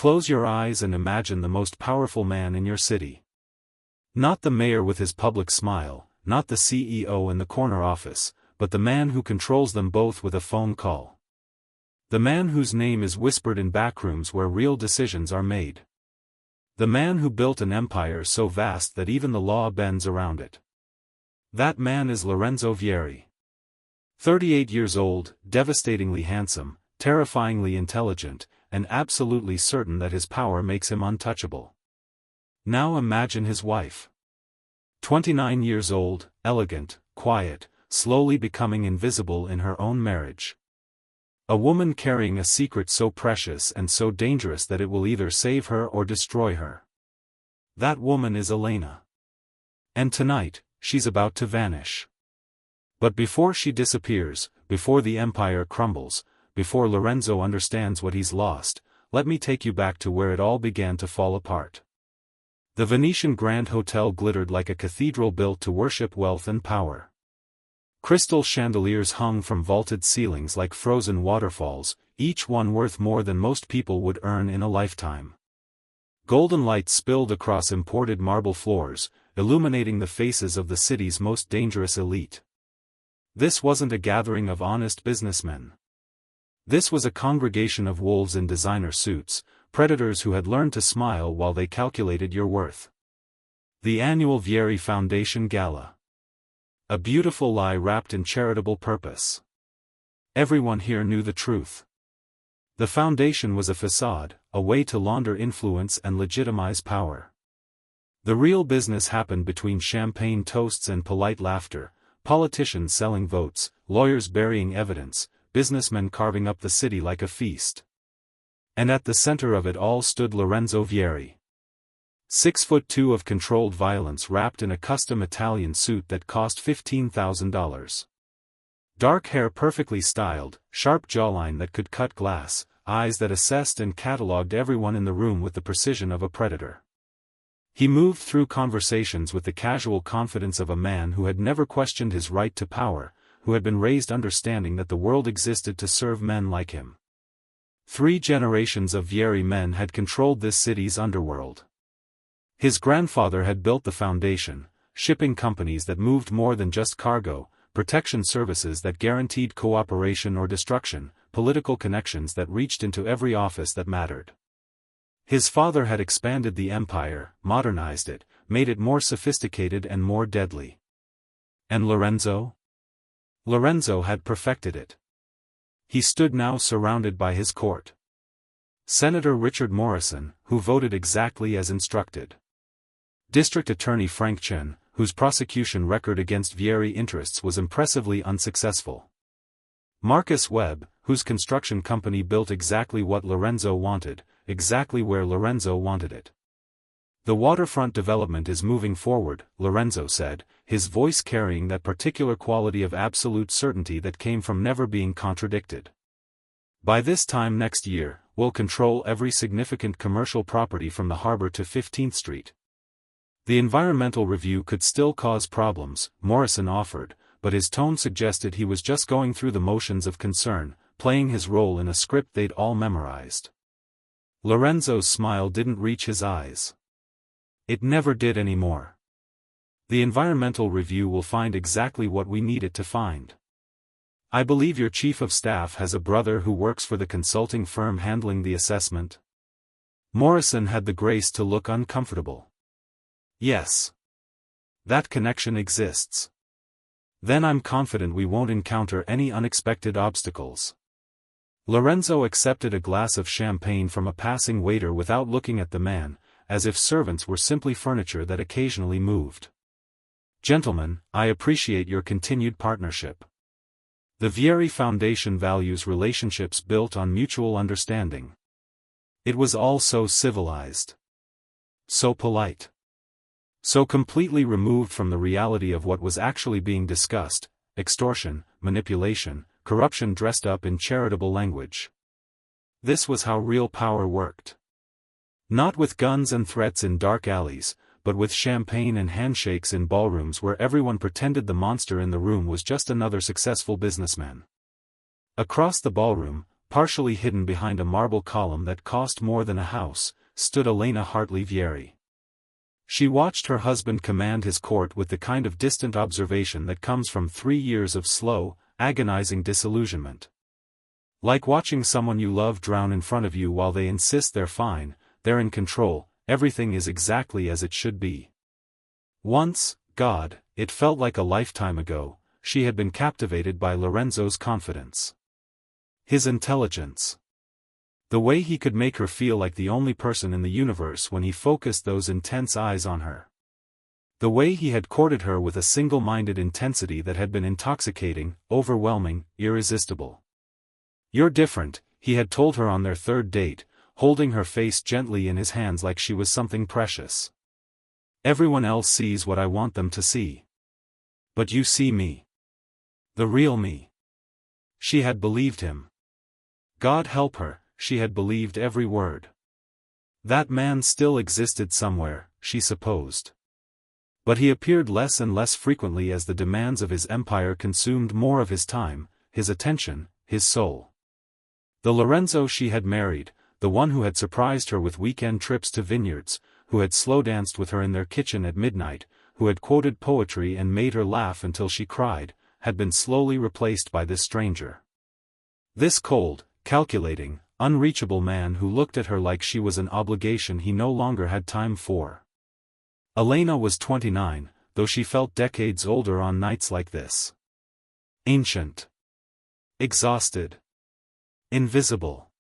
Close your eyes and imagine the most powerful man in your city. Not the mayor with his public smile, not the CEO in the corner office, but the man who controls them both with a phone call. The man whose name is whispered in backrooms where real decisions are made. The man who built an empire so vast that even the law bends around it. That man is Lorenzo Vieri. 38 years old, devastatingly handsome, terrifyingly intelligent, and absolutely certain that his power makes him untouchable. Now imagine his wife. 29 years old, elegant, quiet, slowly becoming invisible in her own marriage. A woman carrying a secret so precious and so dangerous that it will either save her or destroy her. That woman is Elena. And tonight, she's about to vanish. But before she disappears, before the empire crumbles, before Lorenzo understands what he's lost, let me take you back to where it all began to fall apart. The Venetian Grand Hotel glittered like a cathedral built to worship wealth and power. Crystal chandeliers hung from vaulted ceilings like frozen waterfalls, each one worth more than most people would earn in a lifetime. Golden light spilled across imported marble floors, illuminating the faces of the city's most dangerous elite. This wasn't a gathering of honest businessmen. This was a congregation of wolves in designer suits, predators who had learned to smile while they calculated your worth. The annual Vieri Foundation Gala. A beautiful lie wrapped in charitable purpose. Everyone here knew the truth. The foundation was a facade, a way to launder influence and legitimize power. The real business happened between champagne toasts and polite laughter, politicians selling votes, lawyers burying evidence, businessmen carving up the city like a feast. And at the center of it all stood Lorenzo Vieri. 6'2" of controlled violence wrapped in a custom Italian suit that cost $15,000. Dark hair perfectly styled, sharp jawline that could cut glass, eyes that assessed and catalogued everyone in the room with the precision of a predator. He moved through conversations with the casual confidence of a man who had never questioned his right to power, who had been raised understanding that the world existed to serve men like him. 3 generations of Vieri men had controlled this city's underworld. His grandfather had built the foundation, shipping companies that moved more than just cargo, protection services that guaranteed cooperation or destruction, political connections that reached into every office that mattered. His father had expanded the empire, modernized it, made it more sophisticated and more deadly. And Lorenzo? Lorenzo had perfected it. He stood now surrounded by his court. Senator Richard Morrison, who voted exactly as instructed. District Attorney Frank Chen, whose prosecution record against Vieri interests was impressively unsuccessful. Marcus Webb, whose construction company built exactly what Lorenzo wanted, exactly where Lorenzo wanted it. The waterfront development is moving forward, Lorenzo said, his voice carrying that particular quality of absolute certainty that came from never being contradicted. By this time next year, we'll control every significant commercial property from the harbor to 15th Street. The environmental review could still cause problems, Morrison offered, but his tone suggested he was just going through the motions of concern, playing his role in a script they'd all memorized. Lorenzo's smile didn't reach his eyes. It never did anymore. The environmental review will find exactly what we need it to find. I believe your chief of staff has a brother who works for the consulting firm handling the assessment. Morrison had the grace to look uncomfortable. Yes. That connection exists. Then I'm confident we won't encounter any unexpected obstacles. Lorenzo accepted a glass of champagne from a passing waiter without looking at the man, as if servants were simply furniture that occasionally moved. Gentlemen, I appreciate your continued partnership. The Vieri Foundation values relationships built on mutual understanding. It was all so civilized. So polite. So completely removed from the reality of what was actually being discussed: extortion, manipulation, corruption dressed up in charitable language. This was how real power worked. Not with guns and threats in dark alleys, but with champagne and handshakes in ballrooms where everyone pretended the monster in the room was just another successful businessman. Across the ballroom, partially hidden behind a marble column that cost more than a house, stood Elena Hartley-Vieri. She watched her husband command his court with the kind of distant observation that comes from 3 years of slow, agonizing disillusionment. Like watching someone you love drown in front of you while they insist they're fine, they're in control, everything is exactly as it should be. Once, God, it felt like a lifetime ago, she had been captivated by Lorenzo's confidence. His intelligence. The way he could make her feel like the only person in the universe when he focused those intense eyes on her. The way he had courted her with a single-minded intensity that had been intoxicating, overwhelming, irresistible. "You're different," he had told her on their 3rd date, holding her face gently in his hands like she was something precious. "Everyone else sees what I want them to see. But you see me. The real me." She had believed him. God help her, she had believed every word. That man still existed somewhere, she supposed. But he appeared less and less frequently as the demands of his empire consumed more of his time, his attention, his soul. The Lorenzo she had married, the one who had surprised her with weekend trips to vineyards, who had slow-danced with her in their kitchen at midnight, who had quoted poetry and made her laugh until she cried, had been slowly replaced by this stranger. This cold, calculating, unreachable man who looked at her like she was an obligation he no longer had time for. Elena was 29, though she felt decades older on nights like this. Ancient. Exhausted. Invisible.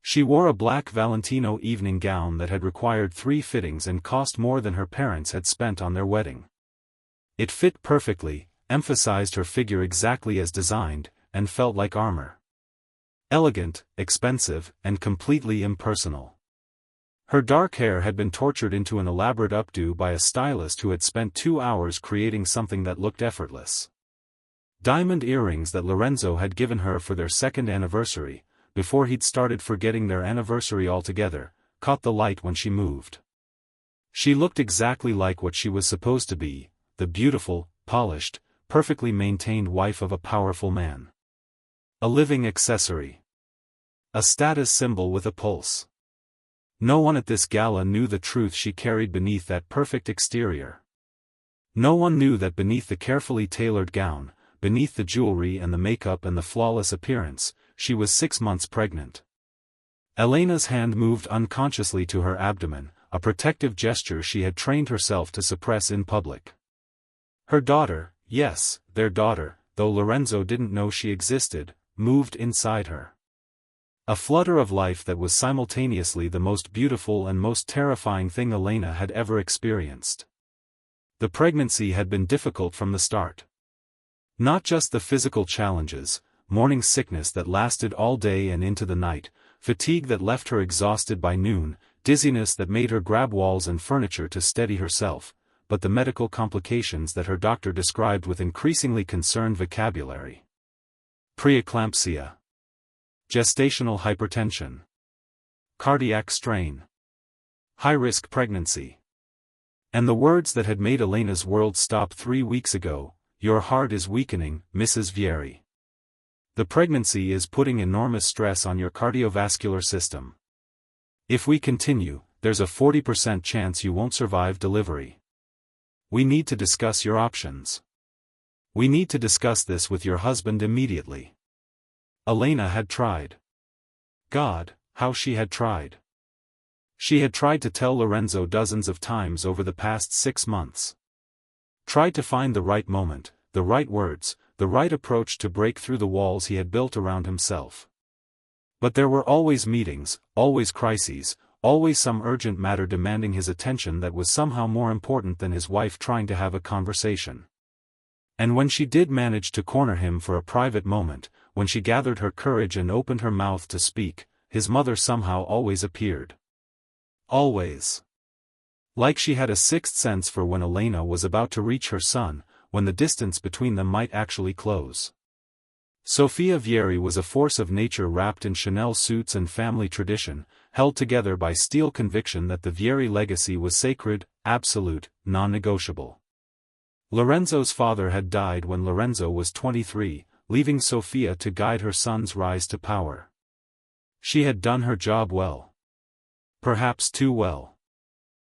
She wore a black Valentino evening gown that had required 3 fittings and cost more than her parents had spent on their wedding. It fit perfectly, emphasized her figure exactly as designed, and felt like armor. Elegant, expensive, and completely impersonal. Her dark hair had been tortured into an elaborate updo by a stylist who had spent 2 hours creating something that looked effortless. Diamond earrings that Lorenzo had given her for their 2nd anniversary, before he'd started forgetting their anniversary altogether, caught the light when she moved. She looked exactly like what she was supposed to be, the beautiful, polished, perfectly maintained wife of a powerful man. A living accessory. A status symbol with a pulse. No one at this gala knew the truth she carried beneath that perfect exterior. No one knew that beneath the carefully tailored gown, beneath the jewelry and the makeup and the flawless appearance, she was 6 months pregnant. Elena's hand moved unconsciously to her abdomen, a protective gesture she had trained herself to suppress in public. Her daughter, yes, their daughter, though Lorenzo didn't know she existed, moved inside her. A flutter of life that was simultaneously the most beautiful and most terrifying thing Elena had ever experienced. The pregnancy had been difficult from the start. Not just the physical challenges, morning sickness that lasted all day and into the night, fatigue that left her exhausted by noon, dizziness that made her grab walls and furniture to steady herself, but the medical complications that her doctor described with increasingly concerned vocabulary. Preeclampsia. Gestational hypertension. Cardiac strain. High-risk pregnancy. And the words that had made Elena's world stop 3 weeks ago: "Your heart is weakening, Mrs. Vieri. The pregnancy is putting enormous stress on your cardiovascular system. If we continue, there's a 40% chance you won't survive delivery. We need to discuss your options. We need to discuss this with your husband immediately." Elena had tried. God, how she had tried. She had tried to tell Lorenzo dozens of times over the past 6 months. Tried to find the right moment, the right words, the right approach to break through the walls he had built around himself. But there were always meetings, always crises, always some urgent matter demanding his attention that was somehow more important than his wife trying to have a conversation. And when she did manage to corner him for a private moment, when she gathered her courage and opened her mouth to speak, his mother somehow always appeared. Always. Like she had a sixth sense for when Elena was about to reach her son, when the distance between them might actually close. Sofia Vieri was a force of nature wrapped in Chanel suits and family tradition, held together by steel conviction that the Vieri legacy was sacred, absolute, non-negotiable. Lorenzo's father had died when Lorenzo was 23, leaving Sofia to guide her son's rise to power. She had done her job well. Perhaps too well.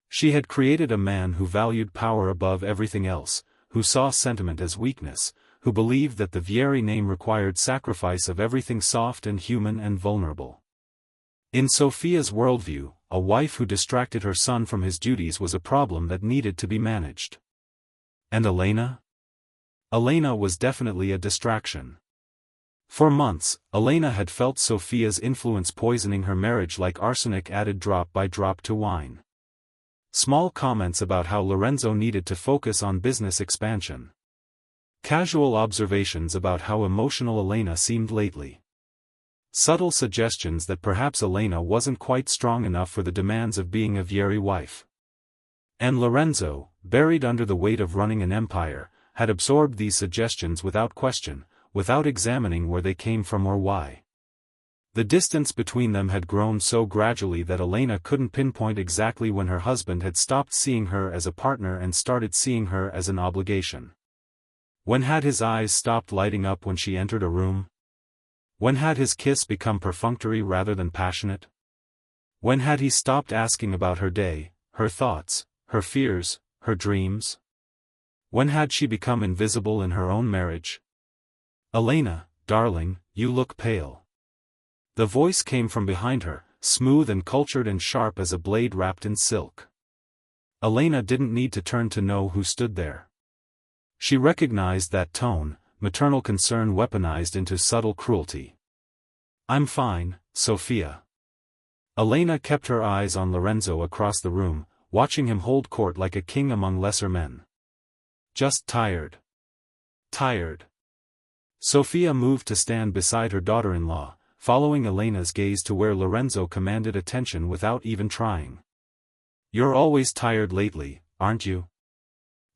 She had created a man who valued power above everything else, who saw sentiment as weakness, who believed that the Vieri name required sacrifice of everything soft and human and vulnerable. In Sophia's worldview, a wife who distracted her son from his duties was a problem that needed to be managed. And Elena? Elena was definitely a distraction. For months, Elena had felt Sophia's influence poisoning her marriage like arsenic added drop by drop to wine. Small comments about how Lorenzo needed to focus on business expansion. Casual observations about how emotional Elena seemed lately. Subtle suggestions that perhaps Elena wasn't quite strong enough for the demands of being a Vieri wife. And Lorenzo, buried under the weight of running an empire, had absorbed these suggestions without question, without examining where they came from or why. The distance between them had grown so gradually that Elena couldn't pinpoint exactly when her husband had stopped seeing her as a partner and started seeing her as an obligation. When had his eyes stopped lighting up when she entered a room? When had his kiss become perfunctory rather than passionate? When had he stopped asking about her day, her thoughts, her fears, her dreams? When had she become invisible in her own marriage? Elena, darling, you look pale. The voice came from behind her, smooth and cultured and sharp as a blade wrapped in silk. Elena didn't need to turn to know who stood there. She recognized that tone, maternal concern weaponized into subtle cruelty. I'm fine, Sophia. Elena kept her eyes on Lorenzo across the room, watching him hold court like a king among lesser men. Just tired. Tired. Sophia moved to stand beside her daughter-in-law, following Elena's gaze to where Lorenzo commanded attention without even trying. You're always tired lately, aren't you?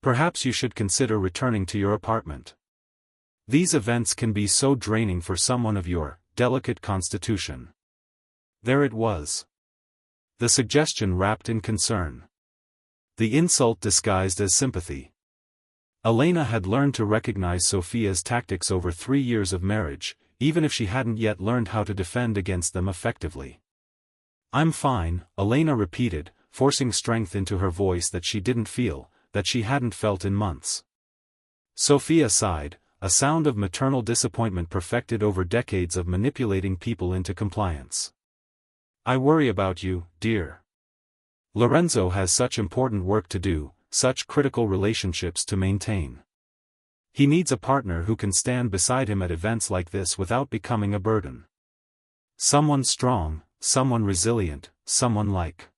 Perhaps you should consider returning to your apartment. These events can be so draining for someone of your delicate constitution. There it was. The suggestion wrapped in concern. The insult disguised as sympathy. Elena had learned to recognize Sophia's tactics over 3 years of marriage, even if she hadn't yet learned how to defend against them effectively. I'm fine, Elena repeated, forcing strength into her voice that she didn't feel, that she hadn't felt in months. Sophia sighed, a sound of maternal disappointment perfected over decades of manipulating people into compliance. I worry about you, dear. Lorenzo has such important work to do, such critical relationships to maintain. He needs a partner who can stand beside him at events like this without becoming a burden. Someone strong, someone resilient, someone like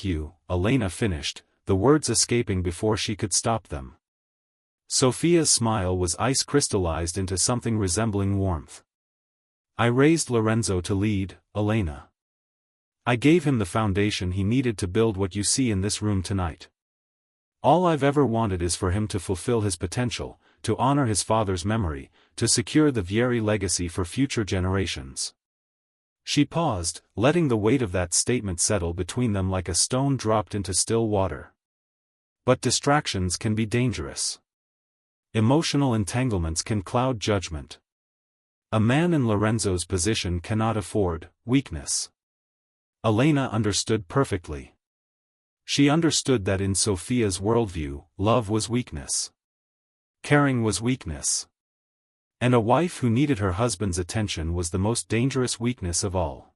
you, Elena finished, the words escaping before she could stop them. Sophia's smile was ice crystallized into something resembling warmth. I raised Lorenzo to lead, Elena. I gave him the foundation he needed to build what you see in this room tonight. All I've ever wanted is for him to fulfill his potential, to honor his father's memory, to secure the Vieri legacy for future generations. She paused, letting the weight of that statement settle between them like a stone dropped into still water. But distractions can be dangerous. Emotional entanglements can cloud judgment. A man in Lorenzo's position cannot afford weakness. Elena understood perfectly. She understood that in Sophia's worldview, love was weakness. Caring was weakness. And a wife who needed her husband's attention was the most dangerous weakness of all.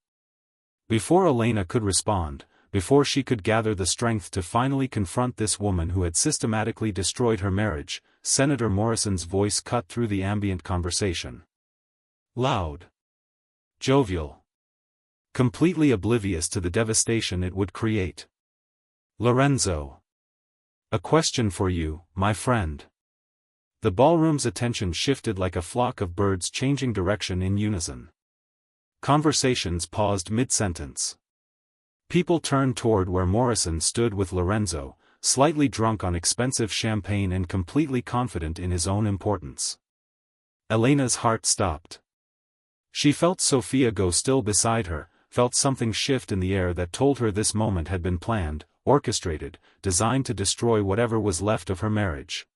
Before Elena could respond, before she could gather the strength to finally confront this woman who had systematically destroyed her marriage, Senator Morrison's voice cut through the ambient conversation. Loud. Jovial. Completely oblivious to the devastation it would create. Lorenzo. A question for you, my friend. The ballroom's attention shifted like a flock of birds changing direction in unison. Conversations paused mid-sentence. People turned toward where Morrison stood with Lorenzo, slightly drunk on expensive champagne and completely confident in his own importance. Elena's heart stopped. She felt Sophia go still beside her, felt something shift in the air that told her this moment had been planned, orchestrated, designed to destroy whatever was left of her marriage.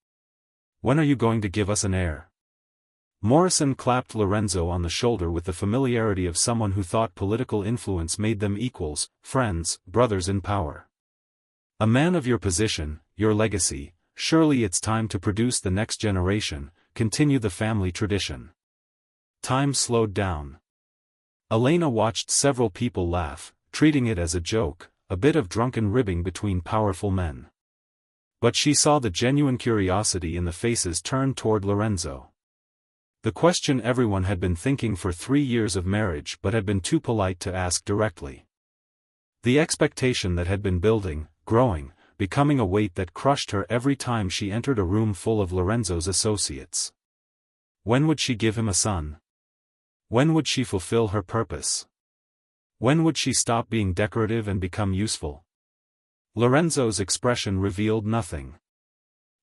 When are you going to give us an heir? Morrison clapped Lorenzo on the shoulder with the familiarity of someone who thought political influence made them equals, friends, brothers in power. "A man of your position, your legacy, surely it's time to produce the next generation, continue the family tradition." Time slowed down. Elena watched several people laugh, treating it as a joke, a bit of drunken ribbing between powerful men. But she saw the genuine curiosity in the faces turned toward Lorenzo. The question everyone had been thinking for 3 years of marriage but had been too polite to ask directly. The expectation that had been building, growing, becoming a weight that crushed her every time she entered a room full of Lorenzo's associates. When would she give him a son? When would she fulfill her purpose? When would she stop being decorative and become useful? Lorenzo's expression revealed nothing.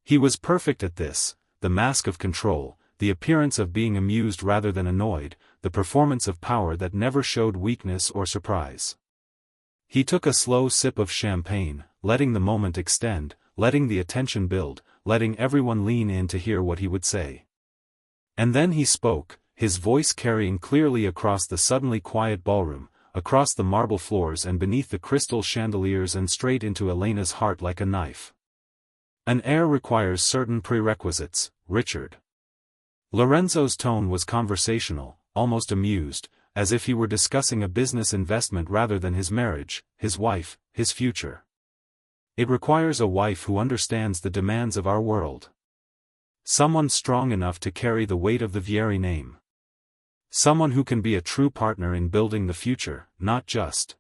He was perfect at this, the mask of control, the appearance of being amused rather than annoyed, the performance of power that never showed weakness or surprise. He took a slow sip of champagne, letting the moment extend, letting the attention build, letting everyone lean in to hear what he would say. And then he spoke, his voice carrying clearly across the suddenly quiet ballroom, across the marble floors and beneath the crystal chandeliers and straight into Elena's heart like a knife. "An heir requires certain prerequisites, Richard." Lorenzo's tone was conversational, almost amused, as if he were discussing a business investment rather than his marriage, his wife, his future. "It requires a wife who understands the demands of our world. Someone strong enough to carry the weight of the Vieri name. Someone who can be a true partner in building the future, not just."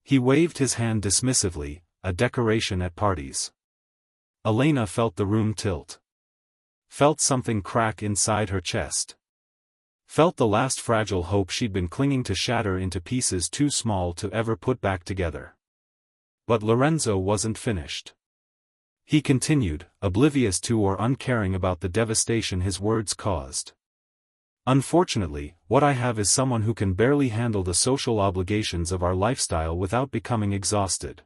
He waved his hand dismissively, a decoration at parties. Elena felt the room tilt. Felt something crack inside her chest. Felt the last fragile hope she'd been clinging to shatter into pieces too small to ever put back together. But Lorenzo wasn't finished. He continued, oblivious to or uncaring about the devastation his words caused. "Unfortunately, what I have is someone who can barely handle the social obligations of our lifestyle without becoming exhausted.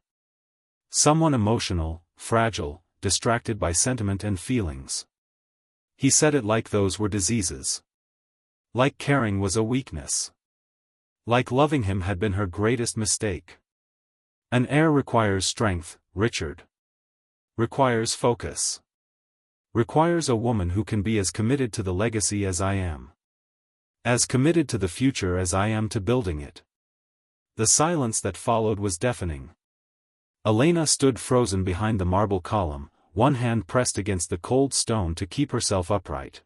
Someone emotional, fragile, distracted by sentiment and feelings." He said it like those were diseases. Like caring was a weakness. Like loving him had been her greatest mistake. "An heir requires strength, Richard. Requires focus. Requires a woman who can be as committed to the legacy as I am. As committed to the future as I am to building it." The silence that followed was deafening. Elena stood frozen behind the marble column, one hand pressed against the cold stone to keep herself upright.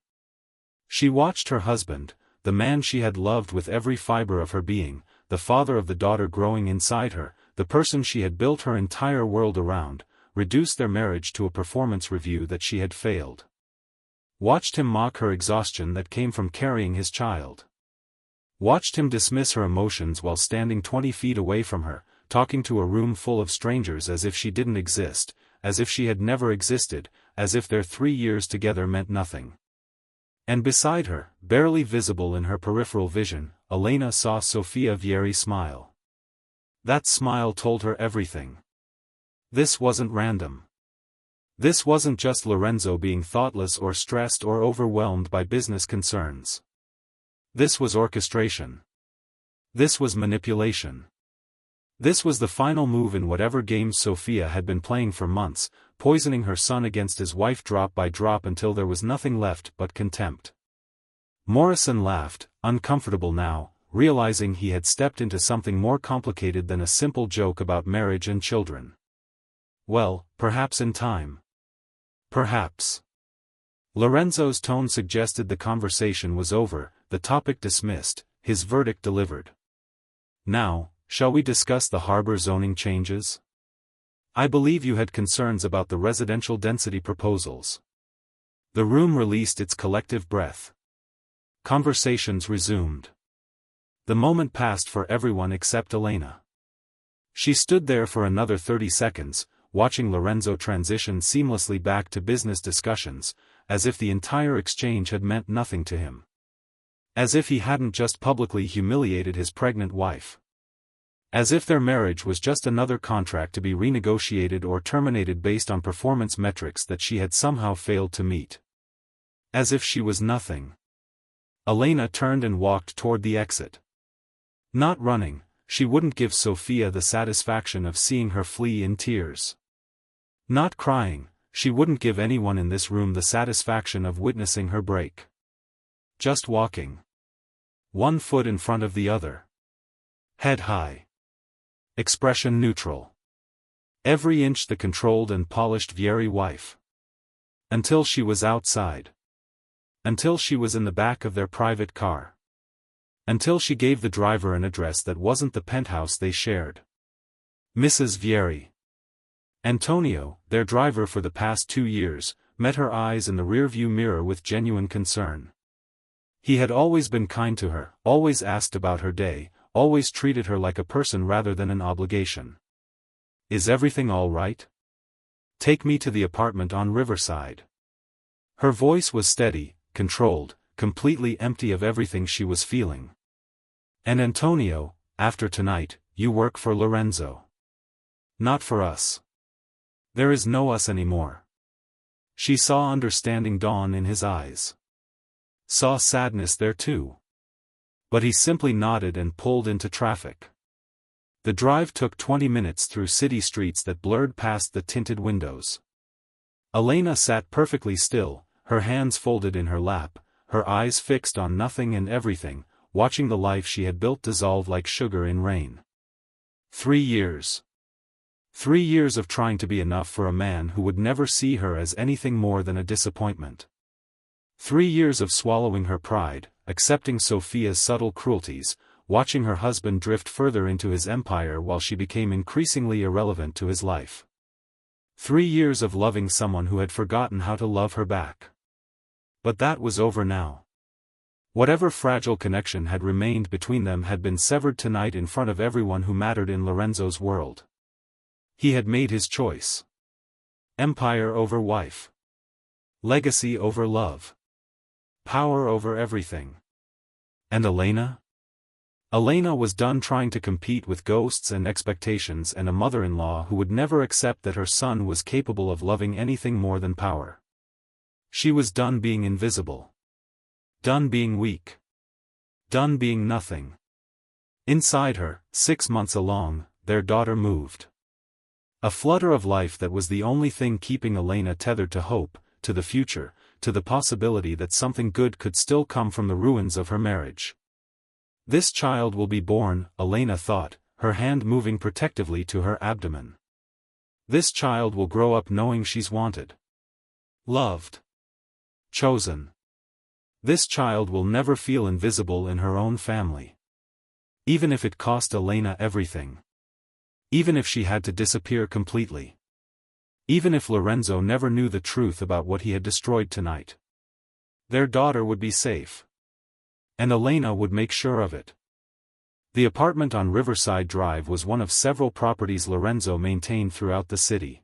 She watched her husband, the man she had loved with every fiber of her being, the father of the daughter growing inside her, the person she had built her entire world around, reduce their marriage to a performance review that she had failed. Watched him mock her exhaustion that came from carrying his child. Watched him dismiss her emotions while standing 20 feet away from her, talking to a room full of strangers as if she didn't exist, as if she had never existed, as if their 3 years together meant nothing. And beside her, barely visible in her peripheral vision, Elena saw Sofia Vieri smile. That smile told her everything. This wasn't random. This wasn't just Lorenzo being thoughtless or stressed or overwhelmed by business concerns. This was orchestration. This was manipulation. This was the final move in whatever game Sofia had been playing for months, poisoning her son against his wife drop by drop until there was nothing left but contempt. Morrison laughed, uncomfortable now, realizing he had stepped into something more complicated than a simple joke about marriage and children. Well, perhaps in time. Perhaps. Lorenzo's tone suggested the conversation was over, the topic dismissed, his verdict delivered. "Now, shall we discuss the harbor zoning changes? I believe you had concerns about the residential density proposals." The room released its collective breath. Conversations resumed. The moment passed for everyone except Elena. She stood there for another 30 seconds, watching Lorenzo transition seamlessly back to business discussions, as if the entire exchange had meant nothing to him. As if he hadn't just publicly humiliated his pregnant wife. As if their marriage was just another contract to be renegotiated or terminated based on performance metrics that she had somehow failed to meet. As if she was nothing. Elena turned and walked toward the exit. Not running, she wouldn't give Sophia the satisfaction of seeing her flee in tears. Not crying, she wouldn't give anyone in this room the satisfaction of witnessing her break. Just walking. One foot in front of the other. Head high. Expression neutral. Every inch the controlled and polished Vieri wife. Until she was outside. Until she was in the back of their private car. Until she gave the driver an address that wasn't the penthouse they shared. Mrs. Vieri. Antonio, their driver for the past 2 years, met her eyes in the rearview mirror with genuine concern. He had always been kind to her, always asked about her day, always treated her like a person rather than an obligation. Is everything all right? Take me to the apartment on Riverside. Her voice was steady, controlled, completely empty of everything she was feeling. And Antonio, after tonight, you work for Lorenzo. Not for us. There is no us anymore. She saw understanding dawn in his eyes. Saw sadness there too. But he simply nodded and pulled into traffic. The drive took 20 minutes through city streets that blurred past the tinted windows. Elena sat perfectly still, her hands folded in her lap, her eyes fixed on nothing and everything, watching the life she had built dissolve like sugar in rain. 3 years. 3 years of trying to be enough for a man who would never see her as anything more than a disappointment. 3 years of swallowing her pride, accepting Sophia's subtle cruelties, watching her husband drift further into his empire while she became increasingly irrelevant to his life. 3 years of loving someone who had forgotten how to love her back. But that was over now. Whatever fragile connection had remained between them had been severed tonight in front of everyone who mattered in Lorenzo's world. He had made his choice. Empire over wife. Legacy over love. Power over everything. And Elena? Elena was done trying to compete with ghosts and expectations and a mother-in-law who would never accept that her son was capable of loving anything more than power. She was done being invisible. Done being weak. Done being nothing. Inside her, 6 months along, their daughter moved. A flutter of life that was the only thing keeping Elena tethered to hope, to the future, to the possibility that something good could still come from the ruins of her marriage. This child will be born, Elena thought, her hand moving protectively to her abdomen. This child will grow up knowing she's wanted. Loved. Chosen. This child will never feel invisible in her own family. Even if it cost Elena everything. Even if she had to disappear completely. Even if Lorenzo never knew the truth about what he had destroyed tonight. Their daughter would be safe. And Elena would make sure of it. The apartment on Riverside Drive was one of several properties Lorenzo maintained throughout the city.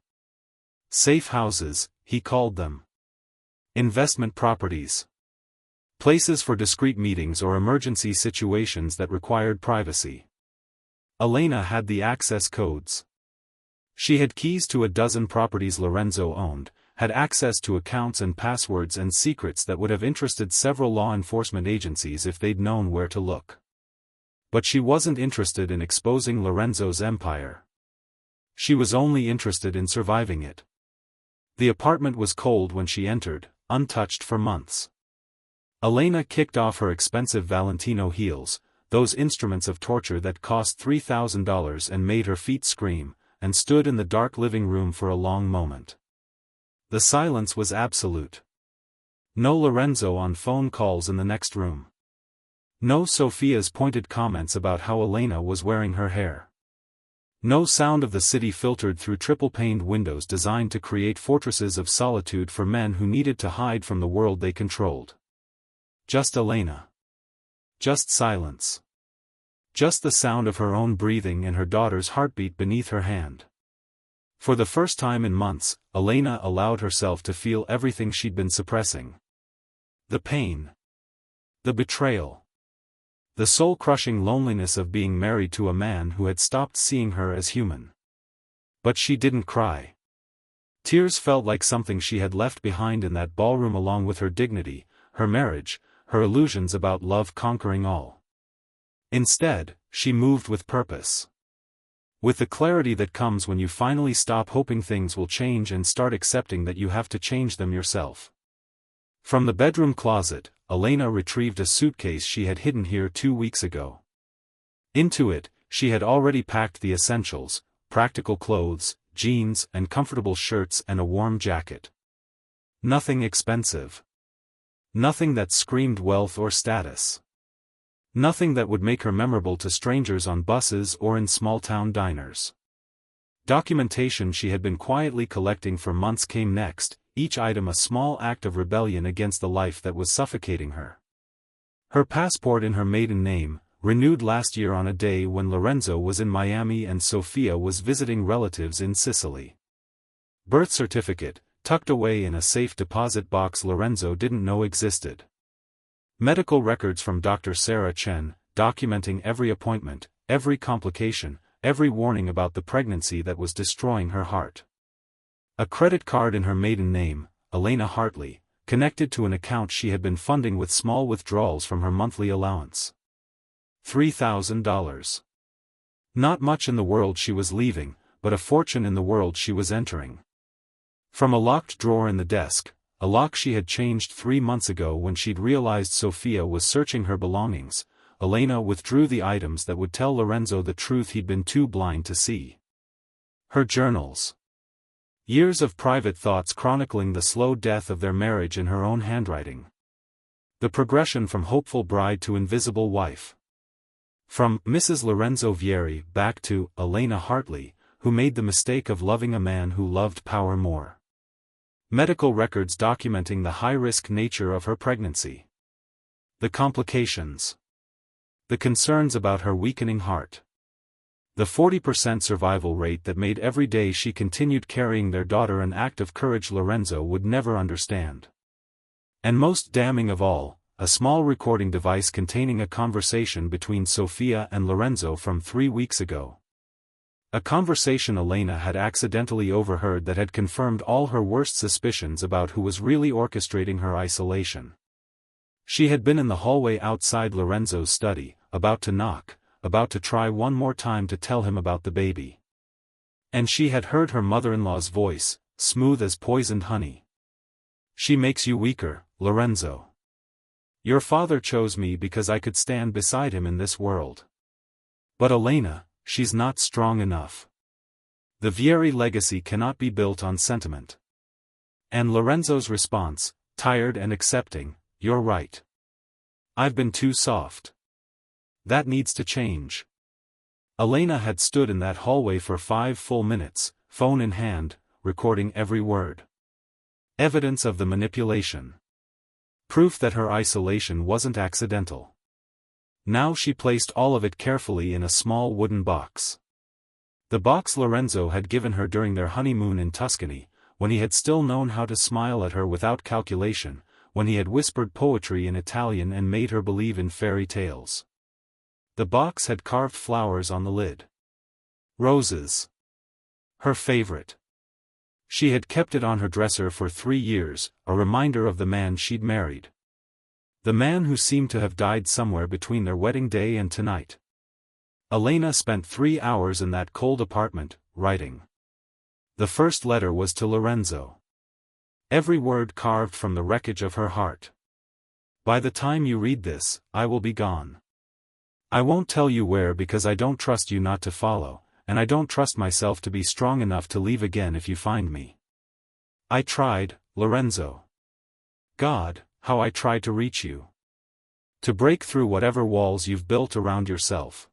Safe houses, he called them. Investment properties. Places for discreet meetings or emergency situations that required privacy. Elena had the access codes. She had keys to a dozen properties Lorenzo owned, had access to accounts and passwords and secrets that would have interested several law enforcement agencies if they'd known where to look. But she wasn't interested in exposing Lorenzo's empire. She was only interested in surviving it. The apartment was cold when she entered, untouched for months. Elena kicked off her expensive Valentino heels, those instruments of torture that cost $3,000 and made her feet scream, and stood in the dark living room for a long moment. The silence was absolute. No Lorenzo on phone calls in the next room. No Sophia's pointed comments about how Elena was wearing her hair. No sound of the city filtered through triple-paned windows designed to create fortresses of solitude for men who needed to hide from the world they controlled. Just Elena. Just silence. Just the sound of her own breathing and her daughter's heartbeat beneath her hand. For the first time in months, Elena allowed herself to feel everything she'd been suppressing. The pain. The betrayal. The soul-crushing loneliness of being married to a man who had stopped seeing her as human. But she didn't cry. Tears felt like something she had left behind in that ballroom along with her dignity, her marriage, her illusions about love conquering all. Instead, she moved with purpose. With the clarity that comes when you finally stop hoping things will change and start accepting that you have to change them yourself. From the bedroom closet, Elena retrieved a suitcase she had hidden here 2 weeks ago. Into it, she had already packed the essentials: practical clothes, jeans and comfortable shirts and a warm jacket. Nothing expensive. Nothing that screamed wealth or status. Nothing that would make her memorable to strangers on buses or in small-town diners. Documentation she had been quietly collecting for months came next, each item a small act of rebellion against the life that was suffocating her. Her passport in her maiden name, renewed last year on a day when Lorenzo was in Miami and Sofia was visiting relatives in Sicily. Birth certificate, tucked away in a safe deposit box Lorenzo didn't know existed. Medical records from Dr. Sarah Chen, documenting every appointment, every complication, every warning about the pregnancy that was destroying her heart. A credit card in her maiden name, Elena Hartley, connected to an account she had been funding with small withdrawals from her monthly allowance. $3,000. Not much in the world she was leaving, but a fortune in the world she was entering. From a locked drawer in the desk, a lock she had changed 3 months ago when she'd realized Sofia was searching her belongings, Elena withdrew the items that would tell Lorenzo the truth he'd been too blind to see. Her journals. Years of private thoughts chronicling the slow death of their marriage in her own handwriting. The progression from hopeful bride to invisible wife. From Mrs. Lorenzo Vieri back to Elena Hartley, who made the mistake of loving a man who loved power more. Medical records documenting the high-risk nature of her pregnancy. The complications. The concerns about her weakening heart. The 40% survival rate that made every day she continued carrying their daughter an act of courage Lorenzo would never understand. And most damning of all, a small recording device containing a conversation between Sofia and Lorenzo from 3 weeks ago. A conversation Elena had accidentally overheard that had confirmed all her worst suspicions about who was really orchestrating her isolation. She had been in the hallway outside Lorenzo's study, about to knock, about to try one more time to tell him about the baby. And she had heard her mother-in-law's voice, smooth as poisoned honey. "She makes you weaker, Lorenzo. Your father chose me because I could stand beside him in this world. But Elena, she's not strong enough. The Vieri legacy cannot be built on sentiment." And Lorenzo's response, tired and accepting, "You're right. I've been too soft. That needs to change." Elena had stood in that hallway for 5 full minutes, phone in hand, recording every word. Evidence of the manipulation. Proof that her isolation wasn't accidental. Now she placed all of it carefully in a small wooden box. The box Lorenzo had given her during their honeymoon in Tuscany, when he had still known how to smile at her without calculation, when he had whispered poetry in Italian and made her believe in fairy tales. The box had carved flowers on the lid. Roses. Her favorite. She had kept it on her dresser for 3 years, a reminder of the man she'd married. The man who seemed to have died somewhere between their wedding day and tonight. Elena spent 3 hours in that cold apartment, writing. The first letter was to Lorenzo. Every word carved from the wreckage of her heart. "By the time you read this, I will be gone. I won't tell you where because I don't trust you not to follow, and I don't trust myself to be strong enough to leave again if you find me. I tried, Lorenzo. God, how I tried to reach you. To break through whatever walls you've built around yourself.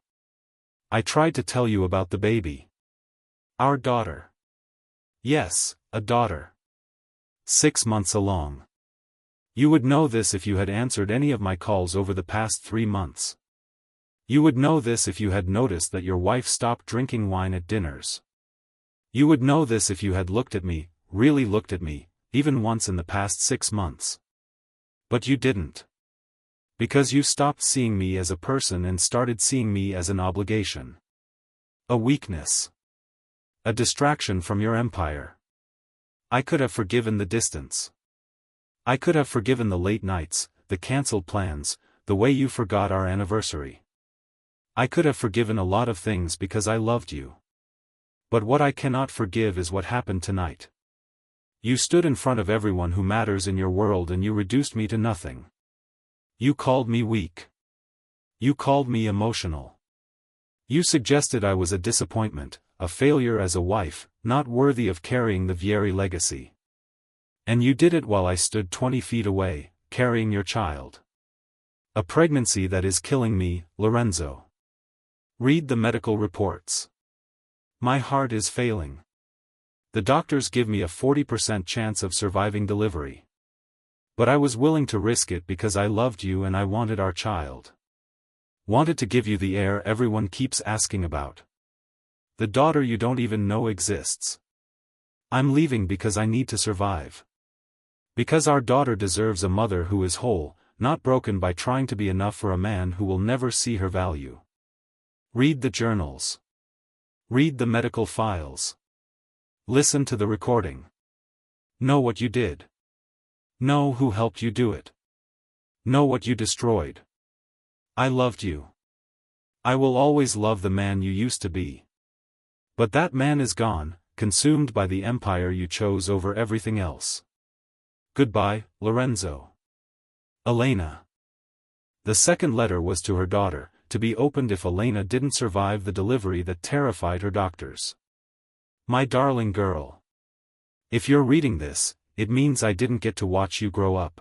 I tried to tell you about the baby. Our daughter. Yes, a daughter. 6 months along. You would know this if you had answered any of my calls over the past 3 months. You would know this if you had noticed that your wife stopped drinking wine at dinners. You would know this if you had looked at me, really looked at me, even once in the past 6 months. But you didn't. Because you stopped seeing me as a person and started seeing me as an obligation. A weakness. A distraction from your empire. I could have forgiven the distance. I could have forgiven the late nights, the cancelled plans, the way you forgot our anniversary. I could have forgiven a lot of things because I loved you. But what I cannot forgive is what happened tonight. You stood in front of everyone who matters in your world and you reduced me to nothing. You called me weak. You called me emotional. You suggested I was a disappointment, a failure as a wife, not worthy of carrying the Vieri legacy. And you did it while I stood 20 feet away, carrying your child. A pregnancy that is killing me, Lorenzo. Read the medical reports. My heart is failing. The doctors give me a 40% chance of surviving delivery. But I was willing to risk it because I loved you and I wanted our child. Wanted to give you the heir everyone keeps asking about. The daughter you don't even know exists. I'm leaving because I need to survive. Because our daughter deserves a mother who is whole, not broken by trying to be enough for a man who will never see her value. Read the journals. Read the medical files. Listen to the recording. Know what you did. Know who helped you do it. Know what you destroyed. I loved you. I will always love the man you used to be. But that man is gone, consumed by the empire you chose over everything else. Goodbye, Lorenzo. Elena. The second letter was to her daughter, to be opened if Elena didn't survive the delivery that terrified her doctors. My darling girl. If you're reading this, it means I didn't get to watch you grow up.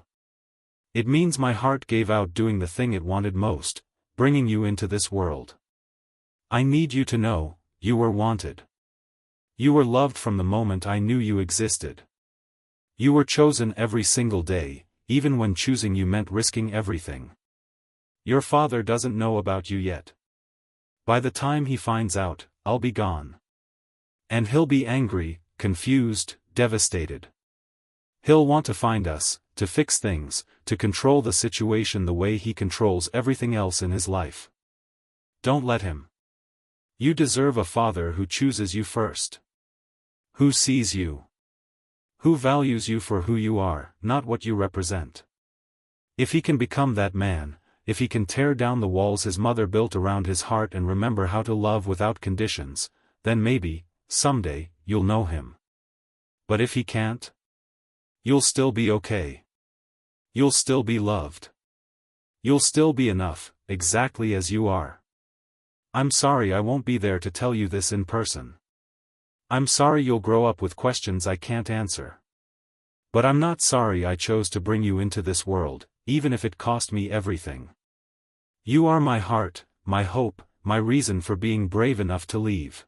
It means my heart gave out doing the thing it wanted most, bringing you into this world. I need you to know, you were wanted. You were loved from the moment I knew you existed. You were chosen every single day, even when choosing you meant risking everything. Your father doesn't know about you yet. By the time he finds out, I'll be gone. And he'll be angry, confused, devastated. He'll want to find us, to fix things, to control the situation the way he controls everything else in his life. Don't let him. You deserve a father who chooses you first. Who sees you. Who values you for who you are, not what you represent. If he can become that man, if he can tear down the walls his mother built around his heart and remember how to love without conditions, then maybe, someday, you'll know him. But if he can't? You'll still be okay. You'll still be loved. You'll still be enough, exactly as you are. I'm sorry I won't be there to tell you this in person. I'm sorry you'll grow up with questions I can't answer. But I'm not sorry I chose to bring you into this world, even if it cost me everything. You are my heart, my hope, my reason for being brave enough to leave.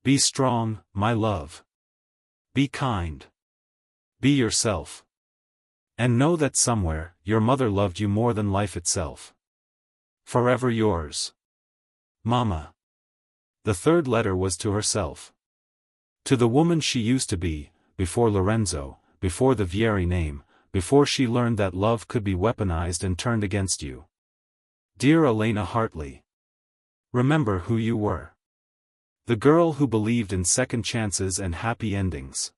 Be strong, my love. Be kind. Be yourself. And know that somewhere, your mother loved you more than life itself. Forever yours. Mama. The third letter was to herself. To the woman she used to be, before Lorenzo, before the Vieri name, before she learned that love could be weaponized and turned against you. Dear Elena Hartley. Remember who you were. The girl who believed in second chances and happy endings.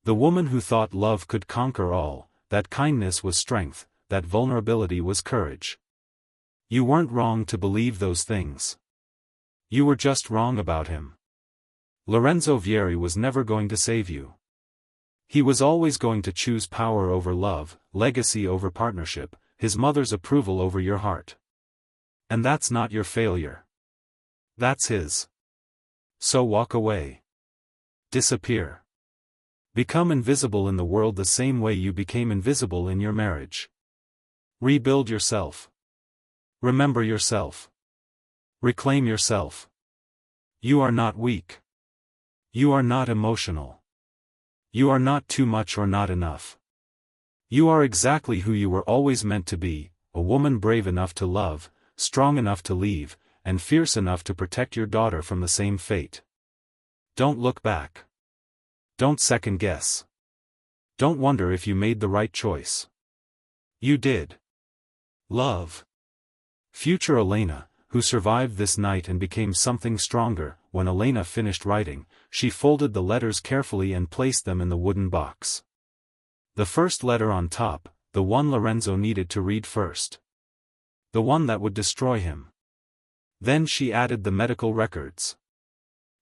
The woman who thought love could conquer all, that kindness was strength, that vulnerability was courage. You weren't wrong to believe those things. You were just wrong about him. Lorenzo Vieri was never going to save you. He was always going to choose power over love, legacy over partnership, his mother's approval over your heart. And that's not your failure. That's his. So walk away. Disappear. Become invisible in the world the same way you became invisible in your marriage. Rebuild yourself. Remember yourself. Reclaim yourself. You are not weak. You are not emotional. You are not too much or not enough. You are exactly who you were always meant to be, a woman brave enough to love, strong enough to leave, and fierce enough to protect your daughter from the same fate. Don't look back. Don't second guess. Don't wonder if you made the right choice. You did. Love. Future Elena, who survived this night and became something stronger. When Elena finished writing, she folded the letters carefully and placed them in the wooden box. The first letter on top, the one Lorenzo needed to read first. The one that would destroy him. Then she added the medical records.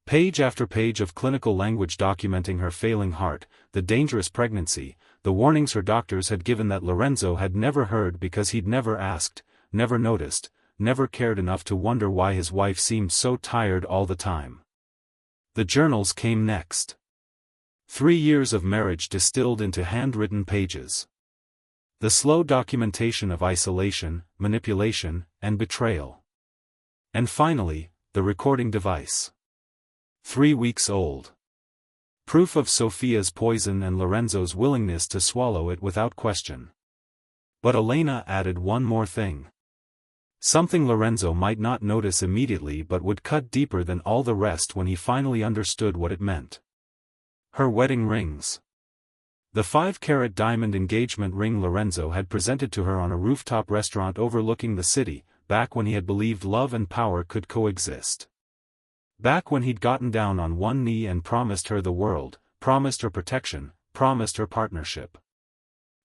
Page after page of clinical language documenting her failing heart, the dangerous pregnancy, the warnings her doctors had given that Lorenzo had never heard because he'd never asked, never noticed, never cared enough to wonder why his wife seemed so tired all the time. The journals came next. 3 years of marriage distilled into handwritten pages. The slow documentation of isolation, manipulation, and betrayal. And finally, the recording device. 3 weeks old. Proof of Sophia's poison and Lorenzo's willingness to swallow it without question. But Elena added one more thing. Something Lorenzo might not notice immediately but would cut deeper than all the rest when he finally understood what it meant. Her wedding rings. The 5-carat diamond engagement ring Lorenzo had presented to her on a rooftop restaurant overlooking the city, back when he had believed love and power could coexist. Back when he'd gotten down on one knee and promised her the world, promised her protection, promised her partnership.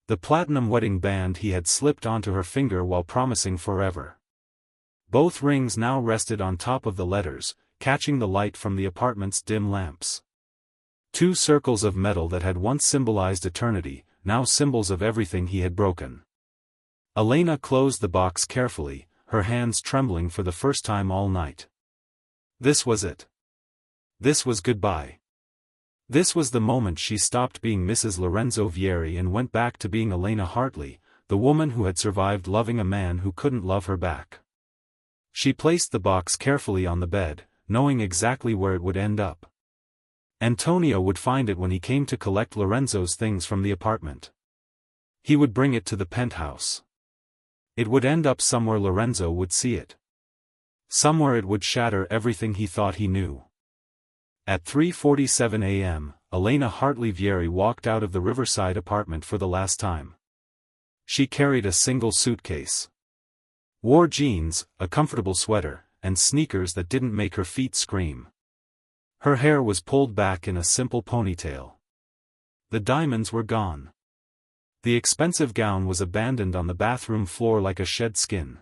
The platinum wedding band he had slipped onto her finger while promising forever. Both rings now rested on top of the letters, catching the light from the apartment's dim lamps. 2 circles of metal that had once symbolized eternity, now symbols of everything he had broken. Elena closed the box carefully, her hands trembling for the first time all night. This was it. This was goodbye. This was the moment she stopped being Mrs. Lorenzo Vieri and went back to being Elena Hartley, the woman who had survived loving a man who couldn't love her back. She placed the box carefully on the bed, knowing exactly where it would end up. Antonio would find it when he came to collect Lorenzo's things from the apartment. He would bring it to the penthouse. It would end up somewhere Lorenzo would see it. Somewhere it would shatter everything he thought he knew. At 3:47 a.m., Elena Hartley Vieri walked out of the Riverside apartment for the last time. She carried a single suitcase. Wore jeans, a comfortable sweater, and sneakers that didn't make her feet scream. Her hair was pulled back in a simple ponytail. The diamonds were gone. The expensive gown was abandoned on the bathroom floor like a shed skin.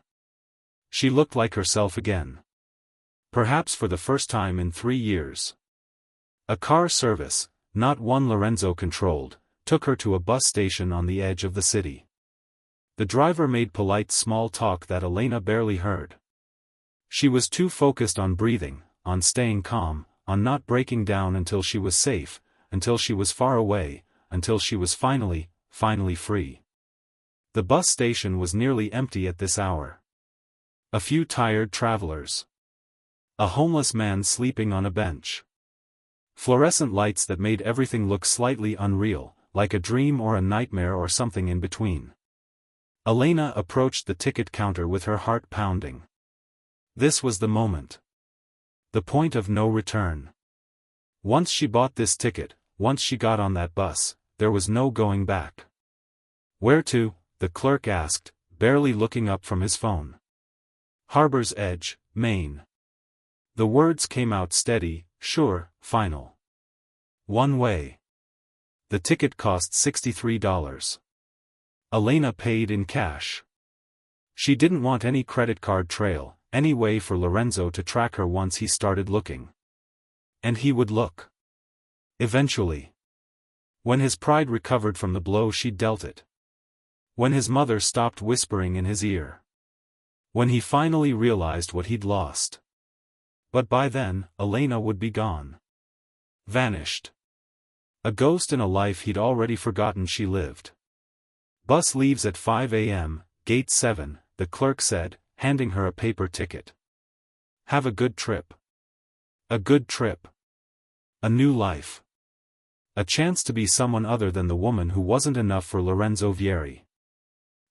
She looked like herself again. Perhaps for the first time in 3 years. A car service, not one Lorenzo controlled, took her to a bus station on the edge of the city. The driver made polite small talk that Elena barely heard. She was too focused on breathing, on staying calm, on not breaking down until she was safe, until she was far away, until she was finally free. The bus station was nearly empty at this hour. A few tired travelers. A homeless man sleeping on a bench. Fluorescent lights that made everything look slightly unreal, like a dream or a nightmare or something in between. Elena approached the ticket counter with her heart pounding. This was the moment. The point of no return. Once she bought this ticket, once she got on that bus, there was no going back. Where to? The clerk asked, barely looking up from his phone. Harbor's Edge, Maine. The words came out steady, sure, final. One way. The ticket cost $63. Elena paid in cash. She didn't want any credit card trail, any way for Lorenzo to track her once he started looking. And he would look. Eventually. When his pride recovered from the blow she dealt it. When his mother stopped whispering in his ear. When he finally realized what he'd lost. But by then, Elena would be gone. Vanished. A ghost in a life he'd already forgotten she lived. Bus leaves at 5 a.m., gate 7, the clerk said, handing her a paper ticket. Have a good trip. A good trip. A new life. A chance to be someone other than the woman who wasn't enough for Lorenzo Vieri.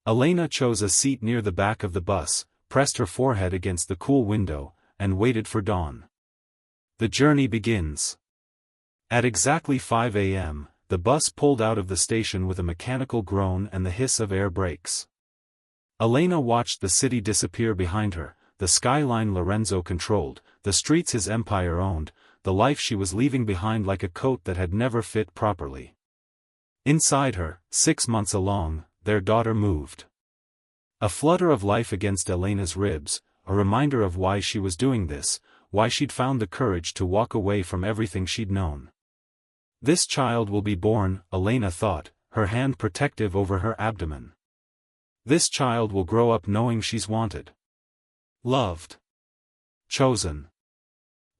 Elena chose a seat near the back of the bus, pressed her forehead against the cool window, and waited for dawn. The journey begins. At exactly 5 a.m., the bus pulled out of the station with a mechanical groan and the hiss of air brakes. Elena watched the city disappear behind her, the skyline Lorenzo controlled, the streets his empire owned, the life she was leaving behind like a coat that had never fit properly. Inside her, 6 months along, their daughter moved. A flutter of life against Elena's ribs, a reminder of why she was doing this, why she'd found the courage to walk away from everything she'd known. This child will be born, Elena thought, her hand protective over her abdomen. This child will grow up knowing she's wanted. Loved. Chosen.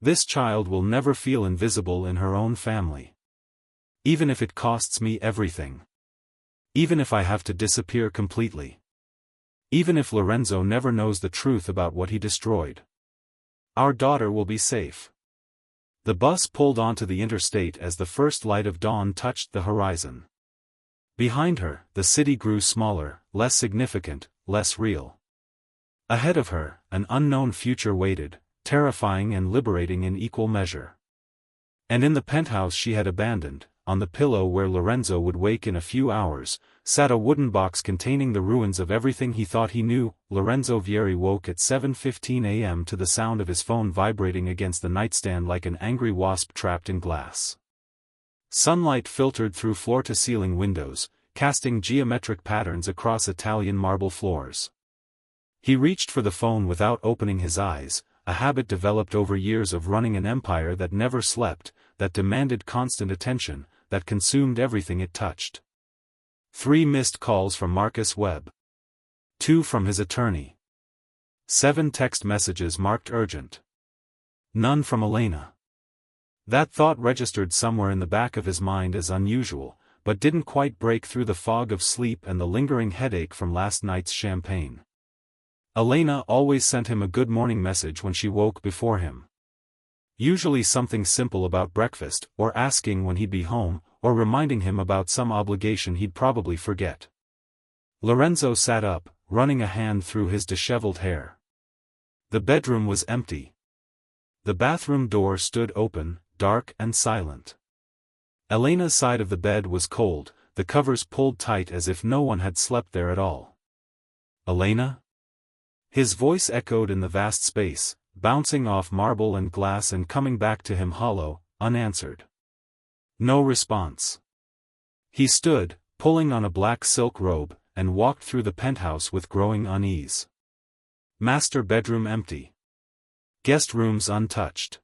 This child will never feel invisible in her own family. Even if it costs me everything. Even if I have to disappear completely. Even if Lorenzo never knows the truth about what he destroyed. Our daughter will be safe. The bus pulled onto the interstate as the first light of dawn touched the horizon. Behind her, the city grew smaller, less significant, less real. Ahead of her, an unknown future waited, terrifying and liberating in equal measure. And in the penthouse she had abandoned, on the pillow where Lorenzo would wake in a few hours, sat a wooden box containing the ruins of everything he thought he knew. Lorenzo Vieri woke at 7:15 a.m. to the sound of his phone vibrating against the nightstand like an angry wasp trapped in glass. Sunlight filtered through floor-to-ceiling windows, casting geometric patterns across Italian marble floors. He reached for the phone without opening his eyes, a habit developed over years of running an empire that never slept, that demanded constant attention, that consumed everything it touched. 3 missed calls from Marcus Webb. 2 from his attorney. 7 text messages marked urgent. None from Elena. That thought registered somewhere in the back of his mind as unusual, but didn't quite break through the fog of sleep and the lingering headache from last night's champagne. Elena always sent him a good morning message when she woke before him. Usually something simple about breakfast, or asking when he'd be home, or reminding him about some obligation he'd probably forget. Lorenzo sat up, running a hand through his disheveled hair. The bedroom was empty. The bathroom door stood open, dark and silent. Elena's side of the bed was cold, the covers pulled tight as if no one had slept there at all. Elena? His voice echoed in the vast space, bouncing off marble and glass and coming back to him hollow, unanswered. No response. He stood, pulling on a black silk robe, and walked through the penthouse with growing unease. Master bedroom empty. Guest rooms untouched.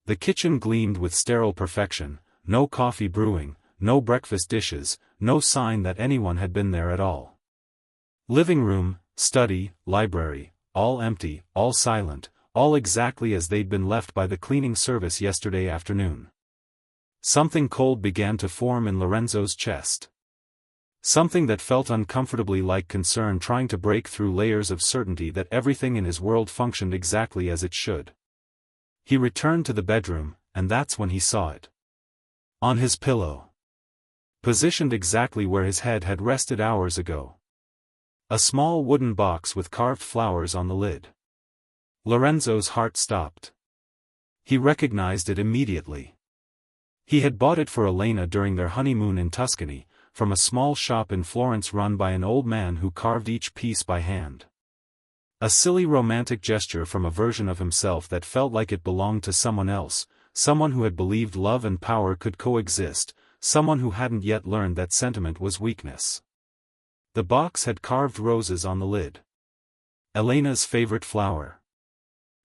The kitchen gleamed with sterile perfection, no coffee brewing, no breakfast dishes, no sign that anyone had been there at all. Living room, study, library, all empty, all silent, all exactly as they'd been left by the cleaning service yesterday afternoon. Something cold began to form in Lorenzo's chest. Something that felt uncomfortably like concern trying to break through layers of certainty that everything in his world functioned exactly as it should. He returned to the bedroom, and that's when he saw it. On his pillow. Positioned exactly where his head had rested hours ago. A small wooden box with carved flowers on the lid. Lorenzo's heart stopped. He recognized it immediately. He had bought it for Elena during their honeymoon in Tuscany, from a small shop in Florence run by an old man who carved each piece by hand. A silly romantic gesture from a version of himself that felt like it belonged to someone else, someone who had believed love and power could coexist, someone who hadn't yet learned that sentiment was weakness. The box had carved roses on the lid. Elena's favorite flower.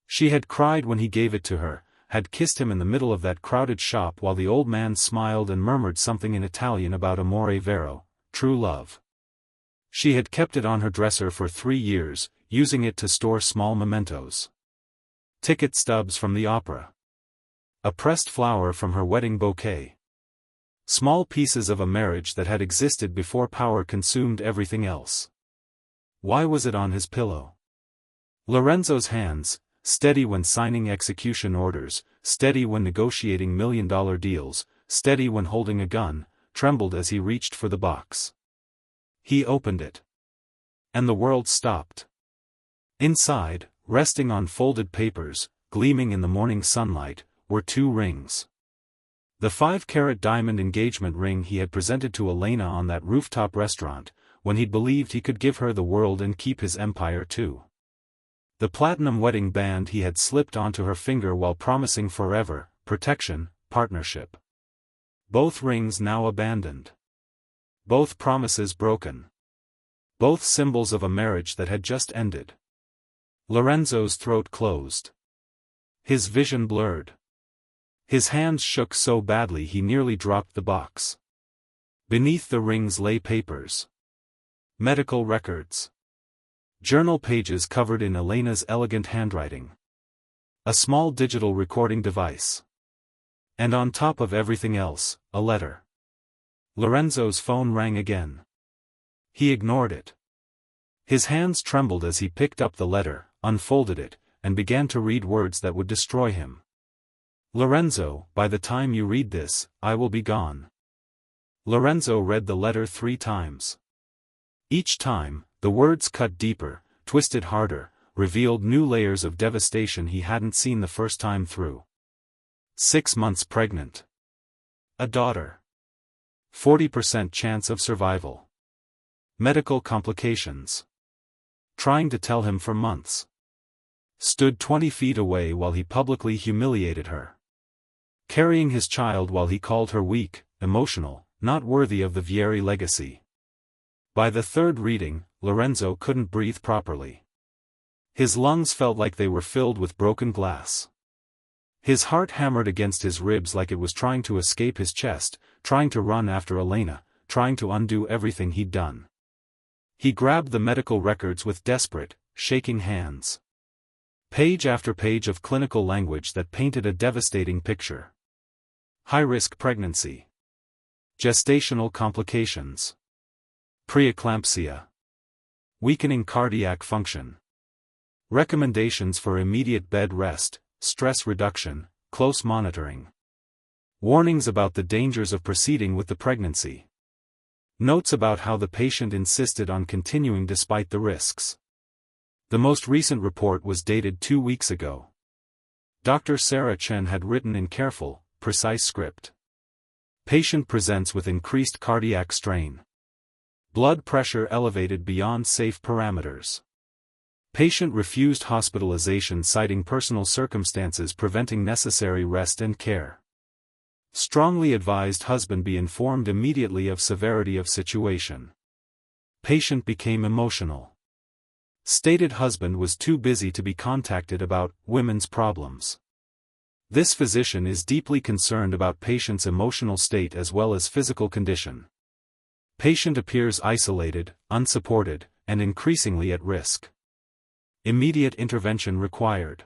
She had cried when he gave it to her, had kissed him in the middle of that crowded shop while the old man smiled and murmured something in Italian about amore vero, true love. She had kept it on her dresser for 3 years, using it to store small mementos. Ticket stubs from the opera. A pressed flower from her wedding bouquet. Small pieces of a marriage that had existed before power consumed everything else. Why was it on his pillow? Lorenzo's hands, steady when signing execution orders, steady when negotiating million-dollar deals, steady when holding a gun, trembled as he reached for the box. He opened it. And the world stopped. Inside, resting on folded papers, gleaming in the morning sunlight, were 2 rings. The 5-carat diamond engagement ring he had presented to Elena on that rooftop restaurant, when he'd believed he could give her the world and keep his empire too. The platinum wedding band he had slipped onto her finger while promising forever, protection, partnership. Both rings now abandoned. Both promises broken. both symbols of a marriage that had just ended. Lorenzo's throat closed. His vision blurred. His hands shook so badly he nearly dropped the box. Beneath the rings lay papers. Medical records. Journal pages covered in Elena's elegant handwriting. A small digital recording device. And on top of everything else, a letter. Lorenzo's phone rang again. He ignored it. His hands trembled as he picked up the letter, unfolded it, and began to read words that would destroy him. Lorenzo, by the time you read this, I will be gone. Lorenzo read the letter 3 times. Each time, the words cut deeper, twisted harder, revealed new layers of devastation he hadn't seen the first time through. 6 months pregnant. A daughter. 40% chance of survival. Medical complications. Trying to tell him for months. Stood 20 feet away while he publicly humiliated her. Carrying his child while he called her weak, emotional, not worthy of the Vieri legacy. By the 3rd reading, Lorenzo couldn't breathe properly. His lungs felt like they were filled with broken glass. His heart hammered against his ribs like it was trying to escape his chest, trying to run after Elena, trying to undo everything he'd done. He grabbed the medical records with desperate, shaking hands. Page after page of clinical language that painted a devastating picture. High-risk pregnancy. Gestational complications. Preeclampsia. Weakening cardiac function. Recommendations for immediate bed rest, stress reduction, close monitoring. Warnings about the dangers of proceeding with the pregnancy. Notes about how the patient insisted on continuing despite the risks. The most recent report was dated 2 weeks ago. Dr. Sarah Chen had written in careful, precise script. Patient presents with increased cardiac strain. Blood pressure elevated beyond safe parameters. Patient refused hospitalization citing personal circumstances preventing necessary rest and care. Strongly advised husband be informed immediately of severity of situation. Patient became emotional. Stated husband was too busy to be contacted about women's problems. This physician is deeply concerned about patient's emotional state as well as physical condition. Patient appears isolated, unsupported, and increasingly at risk. Immediate intervention required.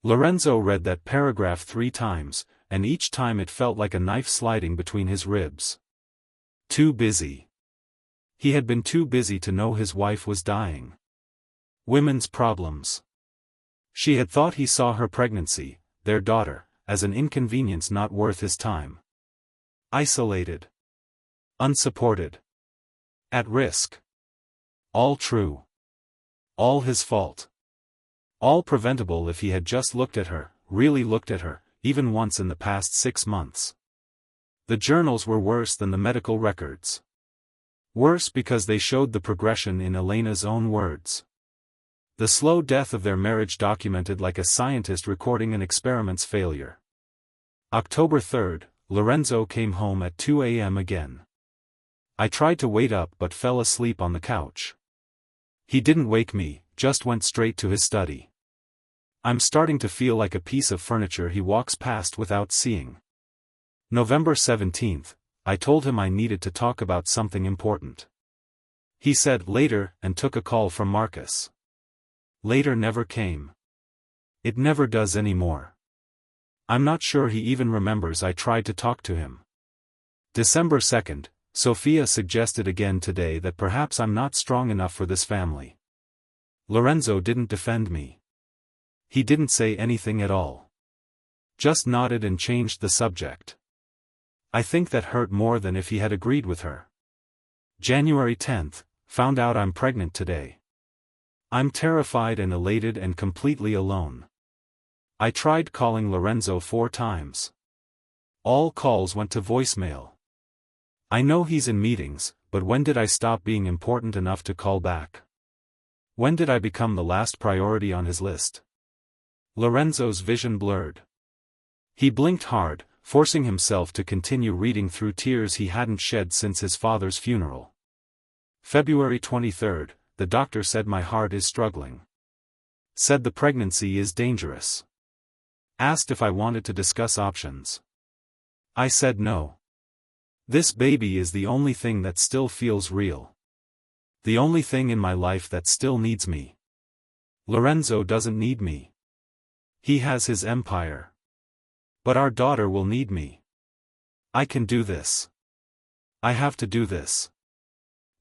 Lorenzo read that paragraph 3 times, and each time it felt like a knife sliding between his ribs. Too busy. He had been too busy to know his wife was dying. Women's problems. She had thought he saw her pregnancy, their daughter, as an inconvenience not worth his time. Isolated. Unsupported. At risk. All true. All his fault. All preventable if he had just looked at her, really looked at her, even once in the past 6 months. The journals were worse than the medical records. Worse because they showed the progression in Elena's own words. The slow death of their marriage documented like a scientist recording an experiment's failure. October 3rd, Lorenzo came home at 2 a.m. again. I tried to wait up but fell asleep on the couch. He didn't wake me, just went straight to his study. I'm starting to feel like a piece of furniture he walks past without seeing. November 17th, I told him I needed to talk about something important. He said later and took a call from Marcus. Later never came. It never does anymore. I'm not sure he even remembers I tried to talk to him. December 2nd, Sophia suggested again today that perhaps I'm not strong enough for this family. Lorenzo didn't defend me. He didn't say anything at all. Just nodded and changed the subject. I think that hurt more than if he had agreed with her. January 10th, found out I'm pregnant today. I'm terrified and elated and completely alone. I tried calling Lorenzo 4 times. All calls went to voicemail. I know he's in meetings, but when did I stop being important enough to call back? When did I become the last priority on his list? Lorenzo's vision blurred. He blinked hard, forcing himself to continue reading through tears he hadn't shed since his father's funeral. February 23rd, the doctor said my heart is struggling. Said the pregnancy is dangerous. Asked if I wanted to discuss options. I said no. This baby is the only thing that still feels real. The only thing in my life that still needs me. Lorenzo doesn't need me. He has his empire. But our daughter will need me. I can do this. I have to do this.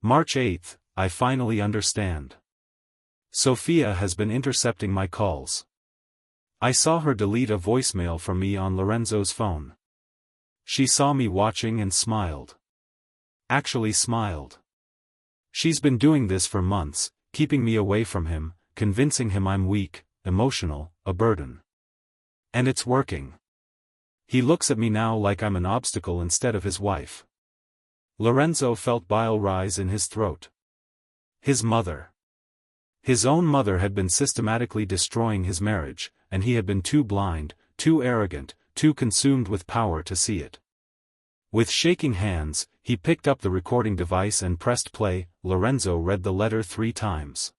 March 8th, I finally understand. Sophia has been intercepting my calls. I saw her delete a voicemail from me on Lorenzo's phone. She saw me watching and smiled. Actually smiled. She's been doing this for months, keeping me away from him, convincing him I'm weak, emotional, a burden. And it's working. He looks at me now like I'm an obstacle instead of his wife. Lorenzo felt bile rise in his throat. His mother. His own mother had been systematically destroying his marriage, and he had been too blind, too arrogant, too consumed with power to see it. With shaking hands, he picked up the recording device and pressed play. Lorenzo read the letter 3 times.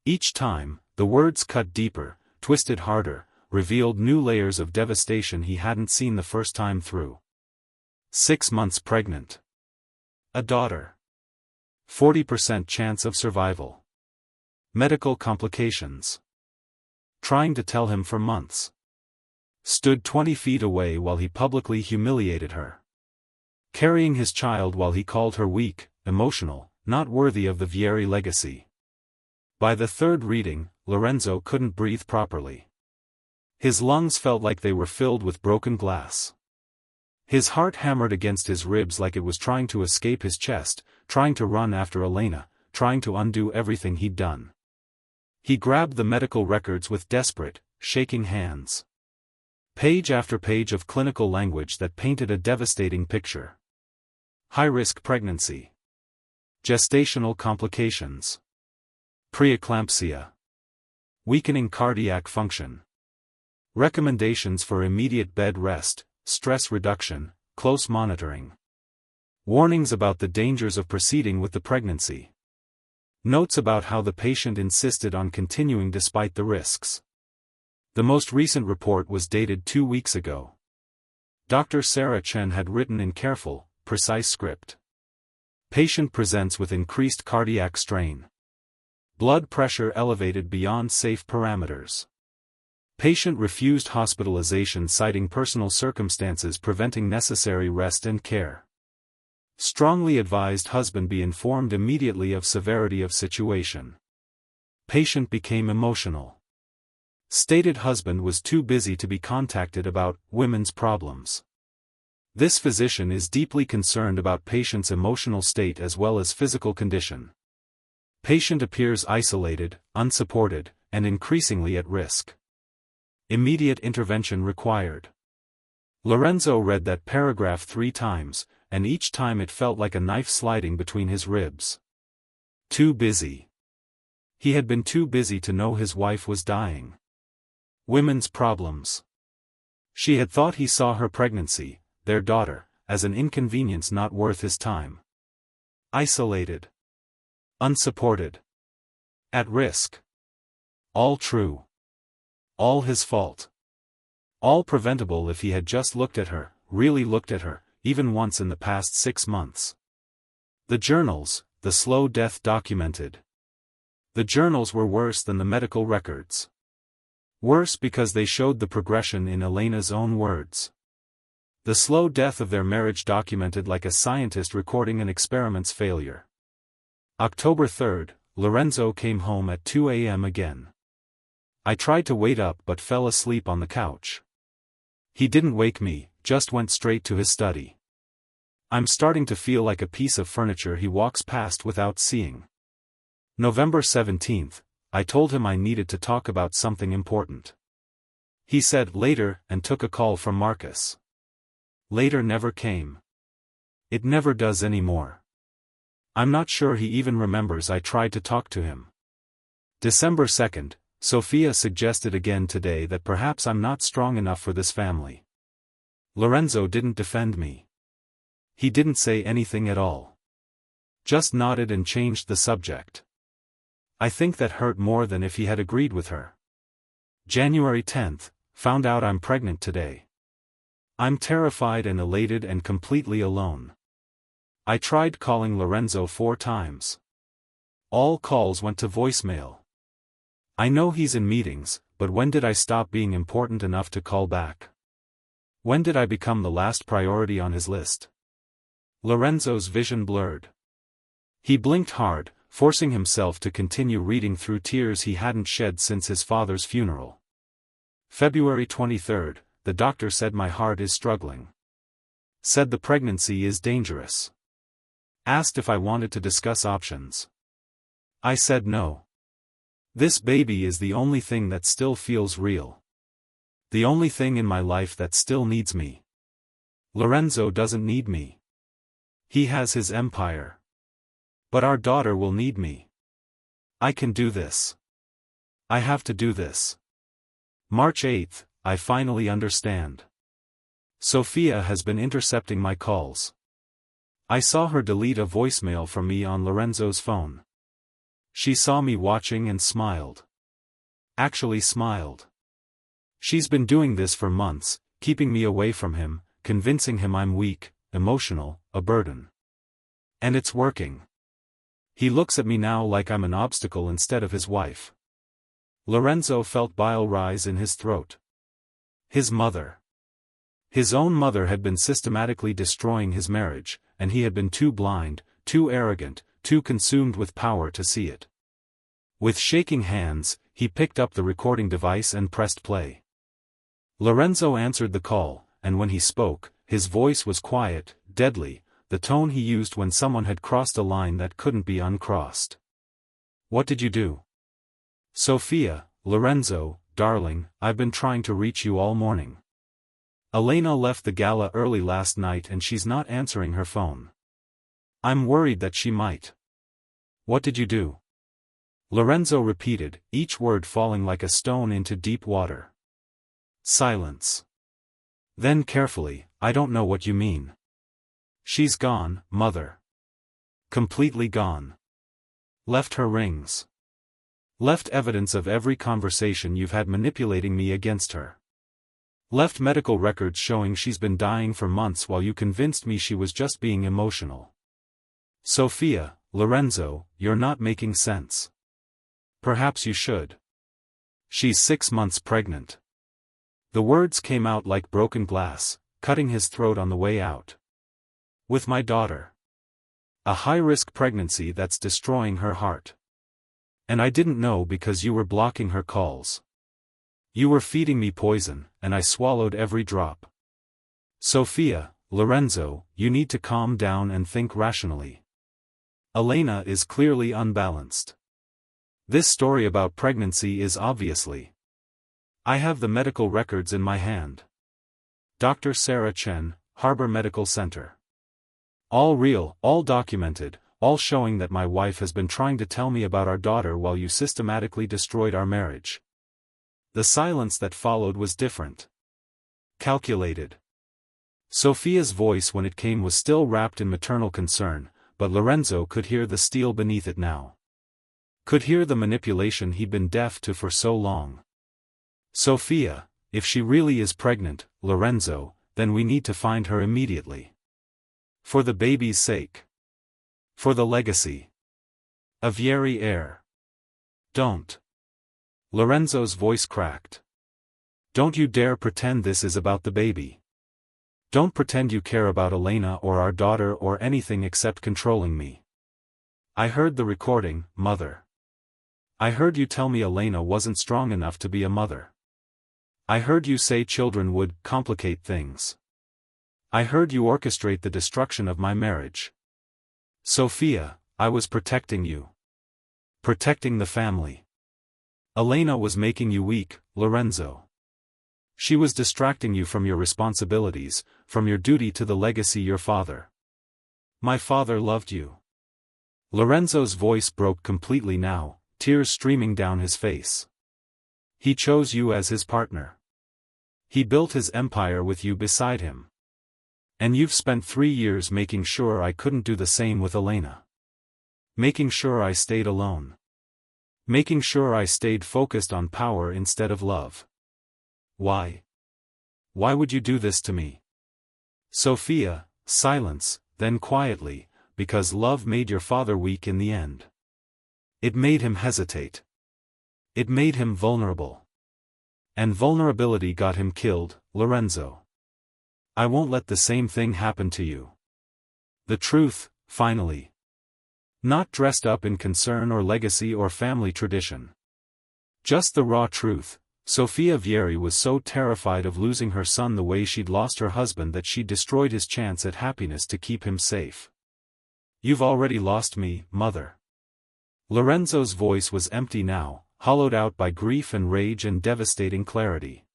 Each time, the words cut deeper, twisted harder, revealed new layers of devastation he hadn't seen the first time through. 6 months pregnant. A daughter. 40% chance of survival. Medical complications. Trying to tell him for months. Stood 20 feet away while he publicly humiliated her. Carrying his child while he called her weak, emotional, not worthy of the Vieri legacy. By the 3rd reading, Lorenzo couldn't breathe properly. His lungs felt like they were filled with broken glass. His heart hammered against his ribs like it was trying to escape his chest, trying to run after Elena, trying to undo everything he'd done. He grabbed the medical records with desperate, shaking hands. Page after page of clinical language that painted a devastating picture. High-risk pregnancy. Gestational complications. Preeclampsia. Weakening cardiac function. Recommendations for immediate bed rest, stress reduction, close monitoring. Warnings about the dangers of proceeding with the pregnancy. Notes about how the patient insisted on continuing despite the risks. The most recent report was dated 2 weeks ago. Dr. Sarah Chen had written in careful, precise script. Patient presents with increased cardiac strain. Blood pressure elevated beyond safe parameters. Patient refused hospitalization citing personal circumstances preventing necessary rest and care. Strongly advised husband be informed immediately of severity of situation. Patient became emotional. Stated husband was too busy to be contacted about women's problems. This physician is deeply concerned about patient's emotional state as well as physical condition. Patient appears isolated, unsupported, and increasingly at risk. Immediate intervention required. Lorenzo read that paragraph 3 times, and each time it felt like a knife sliding between his ribs. Too busy. He had been too busy to know his wife was dying. Women's problems. She had thought he saw her pregnancy, their daughter, as an inconvenience not worth his time. Isolated. Unsupported. At risk. All true. All his fault. All preventable if he had just looked at her, really looked at her, even once in the past 6 months. The journals, the slow death documented. The journals were worse than the medical records. Worse because they showed the progression in Elena's own words. The slow death of their marriage documented like a scientist recording an experiment's failure. October 3rd, Lorenzo came home at 2 a.m. again. I tried to wait up but fell asleep on the couch. He didn't wake me, just went straight to his study. I'm starting to feel like a piece of furniture he walks past without seeing. November 17th, I told him I needed to talk about something important. He said later and took a call from Marcus. Later never came. It never does anymore. I'm not sure he even remembers I tried to talk to him. December 2nd, Sophia suggested again today that perhaps I'm not strong enough for this family. Lorenzo didn't defend me. He didn't say anything at all. Just nodded and changed the subject. I think that hurt more than if he had agreed with her. January 10th, found out I'm pregnant today. I'm terrified and elated and completely alone. I tried calling Lorenzo 4 times. All calls went to voicemail. I know he's in meetings, but when did I stop being important enough to call back? When did I become the last priority on his list? Lorenzo's vision blurred. He blinked hard, forcing himself to continue reading through tears he hadn't shed since his father's funeral. February 23rd, the doctor said my heart is struggling. Said the pregnancy is dangerous. Asked if I wanted to discuss options. I said no. This baby is the only thing that still feels real. The only thing in my life that still needs me. Lorenzo doesn't need me. He has his empire. But our daughter will need me. I can do this. I have to do this. March 8th, I finally understand. Sophia has been intercepting my calls. I saw her delete a voicemail from me on Lorenzo's phone. She saw me watching and smiled. Actually smiled. She's been doing this for months, keeping me away from him, convincing him I'm weak, emotional, a burden. And it's working. He looks at me now like I'm an obstacle instead of his wife. Lorenzo felt bile rise in his throat. His mother. His own mother had been systematically destroying his marriage, and he had been too blind, too arrogant, too consumed with power to see it. With shaking hands, he picked up the recording device and pressed play. Lorenzo answered the call, and when he spoke, his voice was quiet, deadly, the tone he used when someone had crossed a line that couldn't be uncrossed. What did you do? Sophia, Lorenzo, darling, I've been trying to reach you all morning. Elena left the gala early last night and she's not answering her phone. I'm worried that she might. What did you do? Lorenzo repeated, each word falling like a stone into deep water. Silence. Then carefully, I don't know what you mean. She's gone, mother. Completely gone. Left her rings. Left evidence of every conversation you've had manipulating me against her. Left medical records showing she's been dying for months while you convinced me she was just being emotional. Sophia, Lorenzo, you're not making sense. Perhaps you should. She's 6 months pregnant. The words came out like broken glass, cutting his throat on the way out. With my daughter. A high-risk pregnancy that's destroying her heart. And I didn't know because you were blocking her calls. You were feeding me poison, and I swallowed every drop. Sophia, Lorenzo, you need to calm down and think rationally. Elena is clearly unbalanced. This story about pregnancy is obviously. I have the medical records in my hand. Dr. Sarah Chen, Harbor Medical Center. All real, all documented, all showing that my wife has been trying to tell me about our daughter while you systematically destroyed our marriage. The silence that followed was different. Calculated. Sophia's voice when it came was still wrapped in maternal concern, but Lorenzo could hear the steel beneath it now. Could hear the manipulation he'd been deaf to for so long. Sophia, if she really is pregnant, Lorenzo, then we need to find her immediately. For the baby's sake. For the legacy. Aviary heir. Don't. Lorenzo's voice cracked. Don't you dare pretend this is about the baby. Don't pretend you care about Elena or our daughter or anything except controlling me. I heard the recording, mother. I heard you tell me Elena wasn't strong enough to be a mother. I heard you say children would complicate things. I heard you orchestrate the destruction of my marriage. Sophia, I was protecting you. Protecting the family. Elena was making you weak, Lorenzo. She was distracting you from your responsibilities, from your duty to the legacy your father. My father loved you. Lorenzo's voice broke completely now, tears streaming down his face. He chose you as his partner. He built his empire with you beside him. And you've spent 3 years making sure I couldn't do the same with Elena. Making sure I stayed alone. Making sure I stayed focused on power instead of love. Why? Why would you do this to me? Sophia, silence, then quietly, because love made your father weak in the end. It made him hesitate. It made him vulnerable. And vulnerability got him killed, Lorenzo. I won't let the same thing happen to you. The truth, finally. Not dressed up in concern or legacy or family tradition. Just the raw truth. Sophia Vieri was so terrified of losing her son the way she'd lost her husband that she destroyed his chance at happiness to keep him safe. You've already lost me, mother. Lorenzo's voice was empty now, hollowed out by grief and rage and devastating clarity.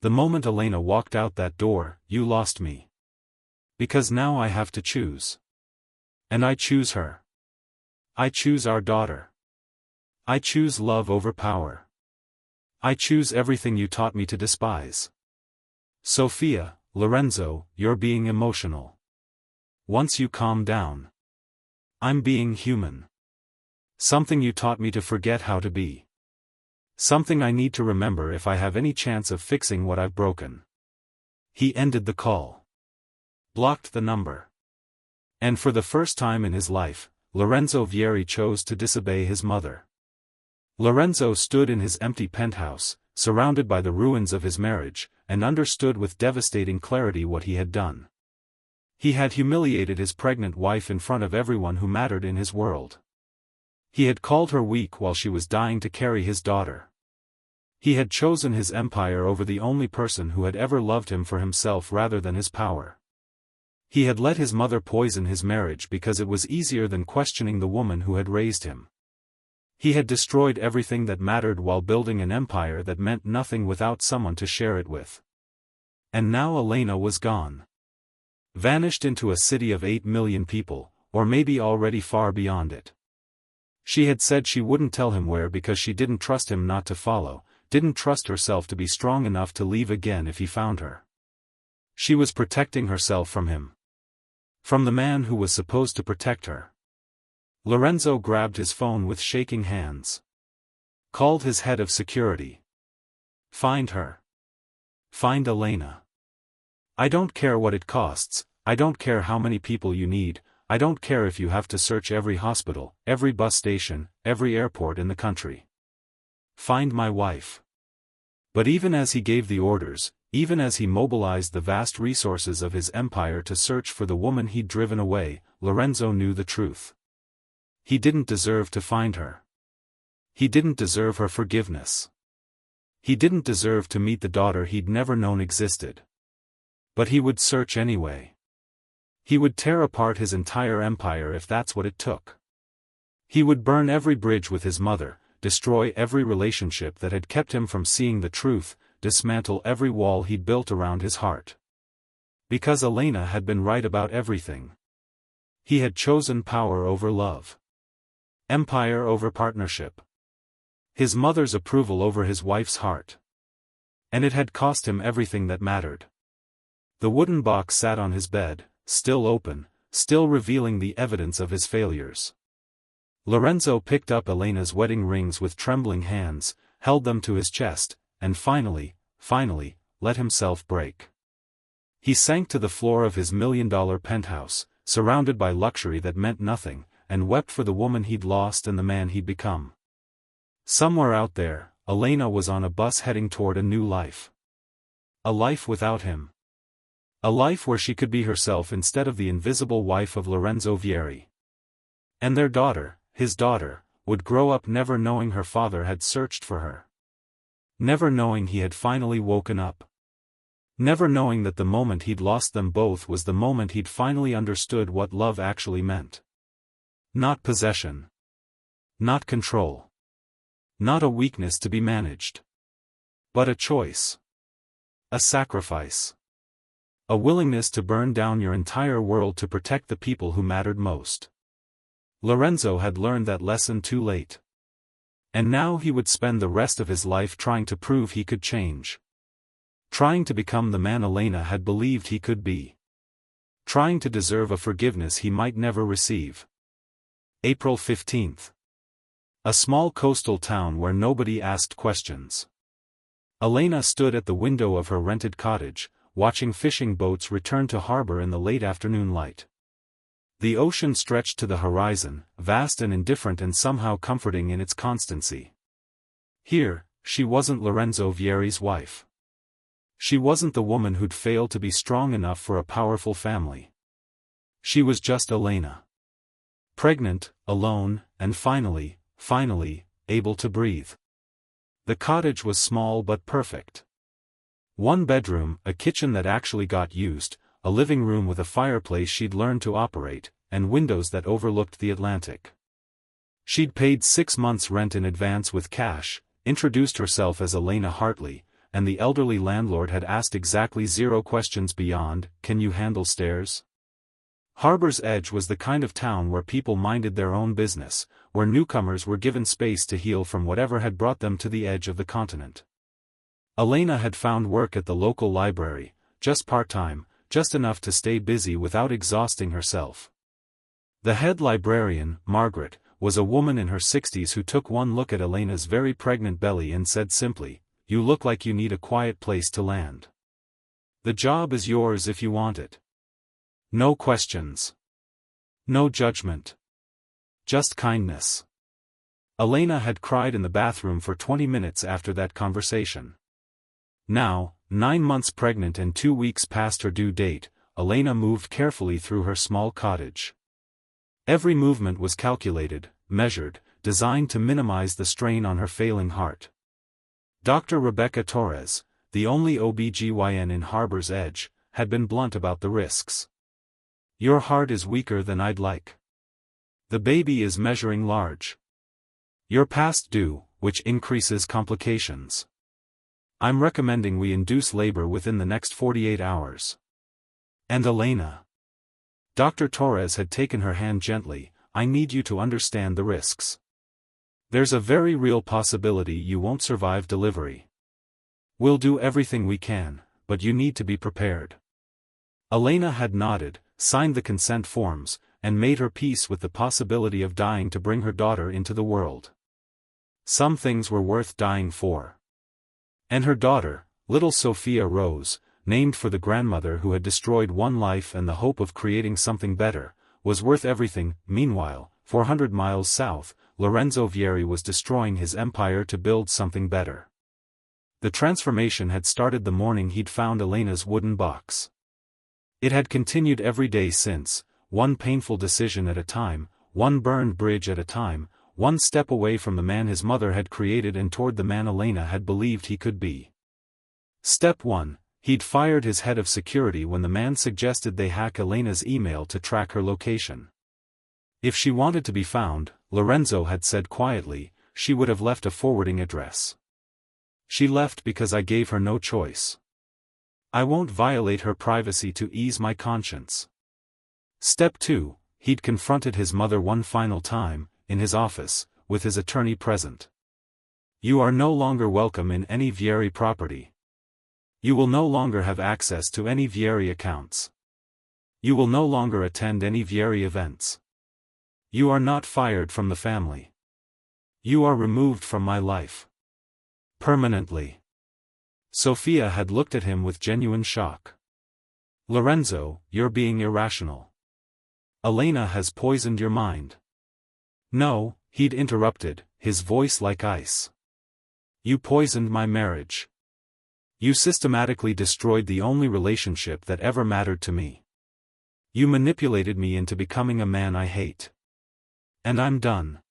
The moment Elena walked out that door, you lost me. Because now I have to choose. And I choose her. I choose our daughter. I choose love over power. I choose everything you taught me to despise. Sophia, Lorenzo, you're being emotional. Once you calm down. I'm being human. Something you taught me to forget how to be. Something I need to remember if I have any chance of fixing what I've broken. He ended the call. Blocked the number. And for the first time in his life, Lorenzo Vieri chose to disobey his mother. Lorenzo stood in his empty penthouse, surrounded by the ruins of his marriage, and understood with devastating clarity what he had done. He had humiliated his pregnant wife in front of everyone who mattered in his world. He had called her weak while she was dying to carry his daughter. He had chosen his empire over the only person who had ever loved him for himself rather than his power. He had let his mother poison his marriage because it was easier than questioning the woman who had raised him. He had destroyed everything that mattered while building an empire that meant nothing without someone to share it with. And now Elena was gone. Vanished into a city of 8 million people, or maybe already far beyond it. She had said she wouldn't tell him where because she didn't trust him not to follow, didn't trust herself to be strong enough to leave again if he found her. She was protecting herself from him. From the man who was supposed to protect her. Lorenzo grabbed his phone with shaking hands. Called his head of security. Find her. Find Elena. I don't care what it costs, I don't care how many people you need, I don't care if you have to search every hospital, every bus station, every airport in the country. Find my wife. But even as he gave the orders, even as he mobilized the vast resources of his empire to search for the woman he'd driven away, Lorenzo knew the truth. He didn't deserve to find her. He didn't deserve her forgiveness. He didn't deserve to meet the daughter he'd never known existed. But he would search anyway. He would tear apart his entire empire if that's what it took. He would burn every bridge with his mother, destroy every relationship that had kept him from seeing the truth, dismantle every wall he'd built around his heart. Because Elena had been right about everything. He had chosen power over love. Empire over partnership. His mother's approval over his wife's heart. And it had cost him everything that mattered. The wooden box sat on his bed, still open, still revealing the evidence of his failures. Lorenzo picked up Elena's wedding rings with trembling hands, held them to his chest, and finally, let himself break. He sank to the floor of his $1 million penthouse, surrounded by luxury that meant nothing, and wept for the woman he'd lost and the man he'd become. Somewhere out there, Elena was on a bus heading toward a new life. A life without him. A life where she could be herself instead of the invisible wife of Lorenzo Vieri. And their daughter, his daughter, would grow up never knowing her father had searched for her. Never knowing he had finally woken up. Never knowing that the moment he'd lost them both was the moment he'd finally understood what love actually meant. Not possession. Not control. Not a weakness to be managed. But a choice. A sacrifice. A willingness to burn down your entire world to protect the people who mattered most. Lorenzo had learned that lesson too late. And now he would spend the rest of his life trying to prove he could change. Trying to become the man Elena had believed he could be. Trying to deserve a forgiveness he might never receive. April 15th. A small coastal town where nobody asked questions. Elena stood at the window of her rented cottage, watching fishing boats return to harbor in the late afternoon light. The ocean stretched to the horizon, vast and indifferent and somehow comforting in its constancy. Here, she wasn't Lorenzo Vieri's wife. She wasn't the woman who'd failed to be strong enough for a powerful family. She was just Elena. Pregnant, alone, and finally, able to breathe. The cottage was small but perfect. One bedroom, a kitchen that actually got used, a living room with a fireplace she'd learned to operate, and windows that overlooked the Atlantic. She'd paid 6 months' rent in advance with cash, introduced herself as Elena Hartley, and the elderly landlord had asked exactly 0 questions beyond, "Can you handle stairs?" Harbor's Edge was the kind of town where people minded their own business, where newcomers were given space to heal from whatever had brought them to the edge of the continent. Elena had found work at the local library, just part-time, just enough to stay busy without exhausting herself. The head librarian, Margaret, was a woman in her 60s who took one look at Elena's very pregnant belly and said simply, "You look like you need a quiet place to land. The job is yours if you want it. No questions. No judgment. Just kindness." Elena had cried in the bathroom for 20 minutes after that conversation. Now, 9 months pregnant and 2 weeks past her due date, Elena moved carefully through her small cottage. Every movement was calculated, measured, designed to minimize the strain on her failing heart. Dr. Rebecca Torres, the only OB/GYN in Harbor's Edge, had been blunt about the risks. "Your heart is weaker than I'd like. The baby is measuring large. You're past due, which increases complications. I'm recommending we induce labor within the next 48 hours. And Elena." Dr. Torres had taken her hand gently, "I need you to understand the risks. There's a very real possibility you won't survive delivery. We'll do everything we can, but you need to be prepared." Elena had nodded, signed the consent forms, and made her peace with the possibility of dying to bring her daughter into the world. Some things were worth dying for. And her daughter, little Sophia Rose, named for the grandmother who had destroyed one life and the hope of creating something better, was worth everything. Meanwhile, 400 miles south, Lorenzo Vieri was destroying his empire to build something better. The transformation had started the morning he'd found Elena's wooden box. It had continued every day since, one painful decision at a time, one burned bridge at a time, one step away from the man his mother had created and toward the man Elena had believed he could be. Step 1. He'd fired his head of security when the man suggested they hack Elena's email to track her location. If she wanted to be found, Lorenzo had said quietly, she would have left a forwarding address. She left because I gave her no choice. I won't violate her privacy to ease my conscience. Step 2. He'd confronted his mother one final time, in his office, with his attorney present. "You are no longer welcome in any Vieri property. You will no longer have access to any Vieri accounts. You will no longer attend any Vieri events. You are not fired from the family. You are removed from my life. Permanently." Sophia had looked at him with genuine shock. "Lorenzo, you're being irrational. Elena has poisoned your mind." "No," he'd interrupted, his voice like ice. "You poisoned my marriage. You systematically destroyed the only relationship that ever mattered to me. You manipulated me into becoming a man I hate. And I'm done.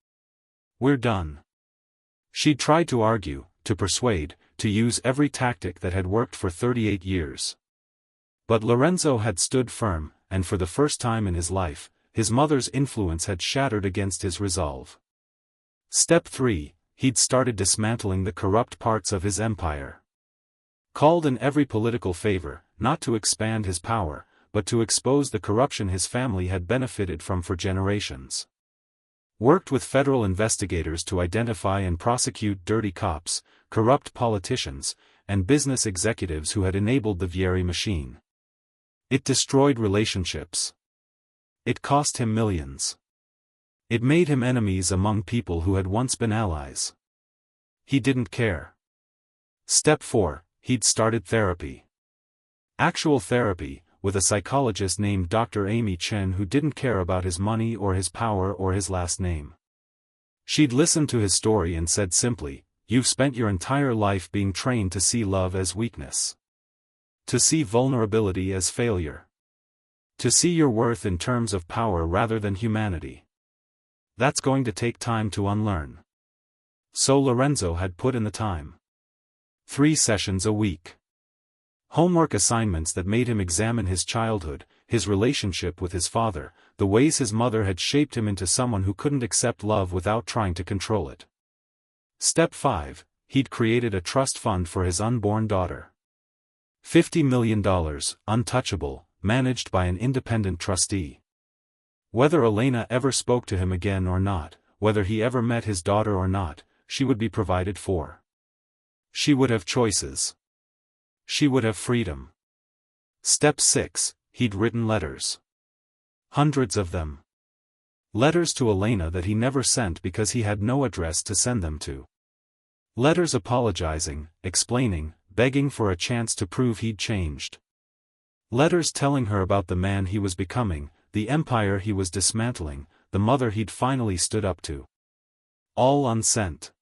We're done." She tried to argue, to persuade, to use every tactic that had worked for 38 years. But Lorenzo had stood firm, and for the first time in his life, his mother's influence had shattered against his resolve. Step 3. He'd started dismantling the corrupt parts of his empire. Called in every political favor, not to expand his power, but to expose the corruption his family had benefited from for generations. Worked with federal investigators to identify and prosecute dirty cops, corrupt politicians, and business executives who had enabled the Vieri machine. It destroyed relationships. It cost him millions. It made him enemies among people who had once been allies. He didn't care. Step 4, he'd started therapy. Actual therapy, with a psychologist named Dr. Amy Chen who didn't care about his money or his power or his last name. She'd listened to his story and said simply, "You've spent your entire life being trained to see love as weakness. To see vulnerability as failure. To see your worth in terms of power rather than humanity. That's going to take time to unlearn." So Lorenzo had put in the time. 3 sessions a week. Homework assignments that made him examine his childhood, his relationship with his father, the ways his mother had shaped him into someone who couldn't accept love without trying to control it. Step 5, he'd created a trust fund for his unborn daughter. $50 million, untouchable, managed by an independent trustee. Whether Elena ever spoke to him again or not, whether he ever met his daughter or not, she would be provided for. She would have choices. She would have freedom. Step 6, he'd written letters. Hundreds of them. Letters to Elena that he never sent because he had no address to send them to. Letters apologizing, explaining, begging for a chance to prove he'd changed. Letters telling her about the man he was becoming, the empire he was dismantling, the mother he'd finally stood up to. All unsent.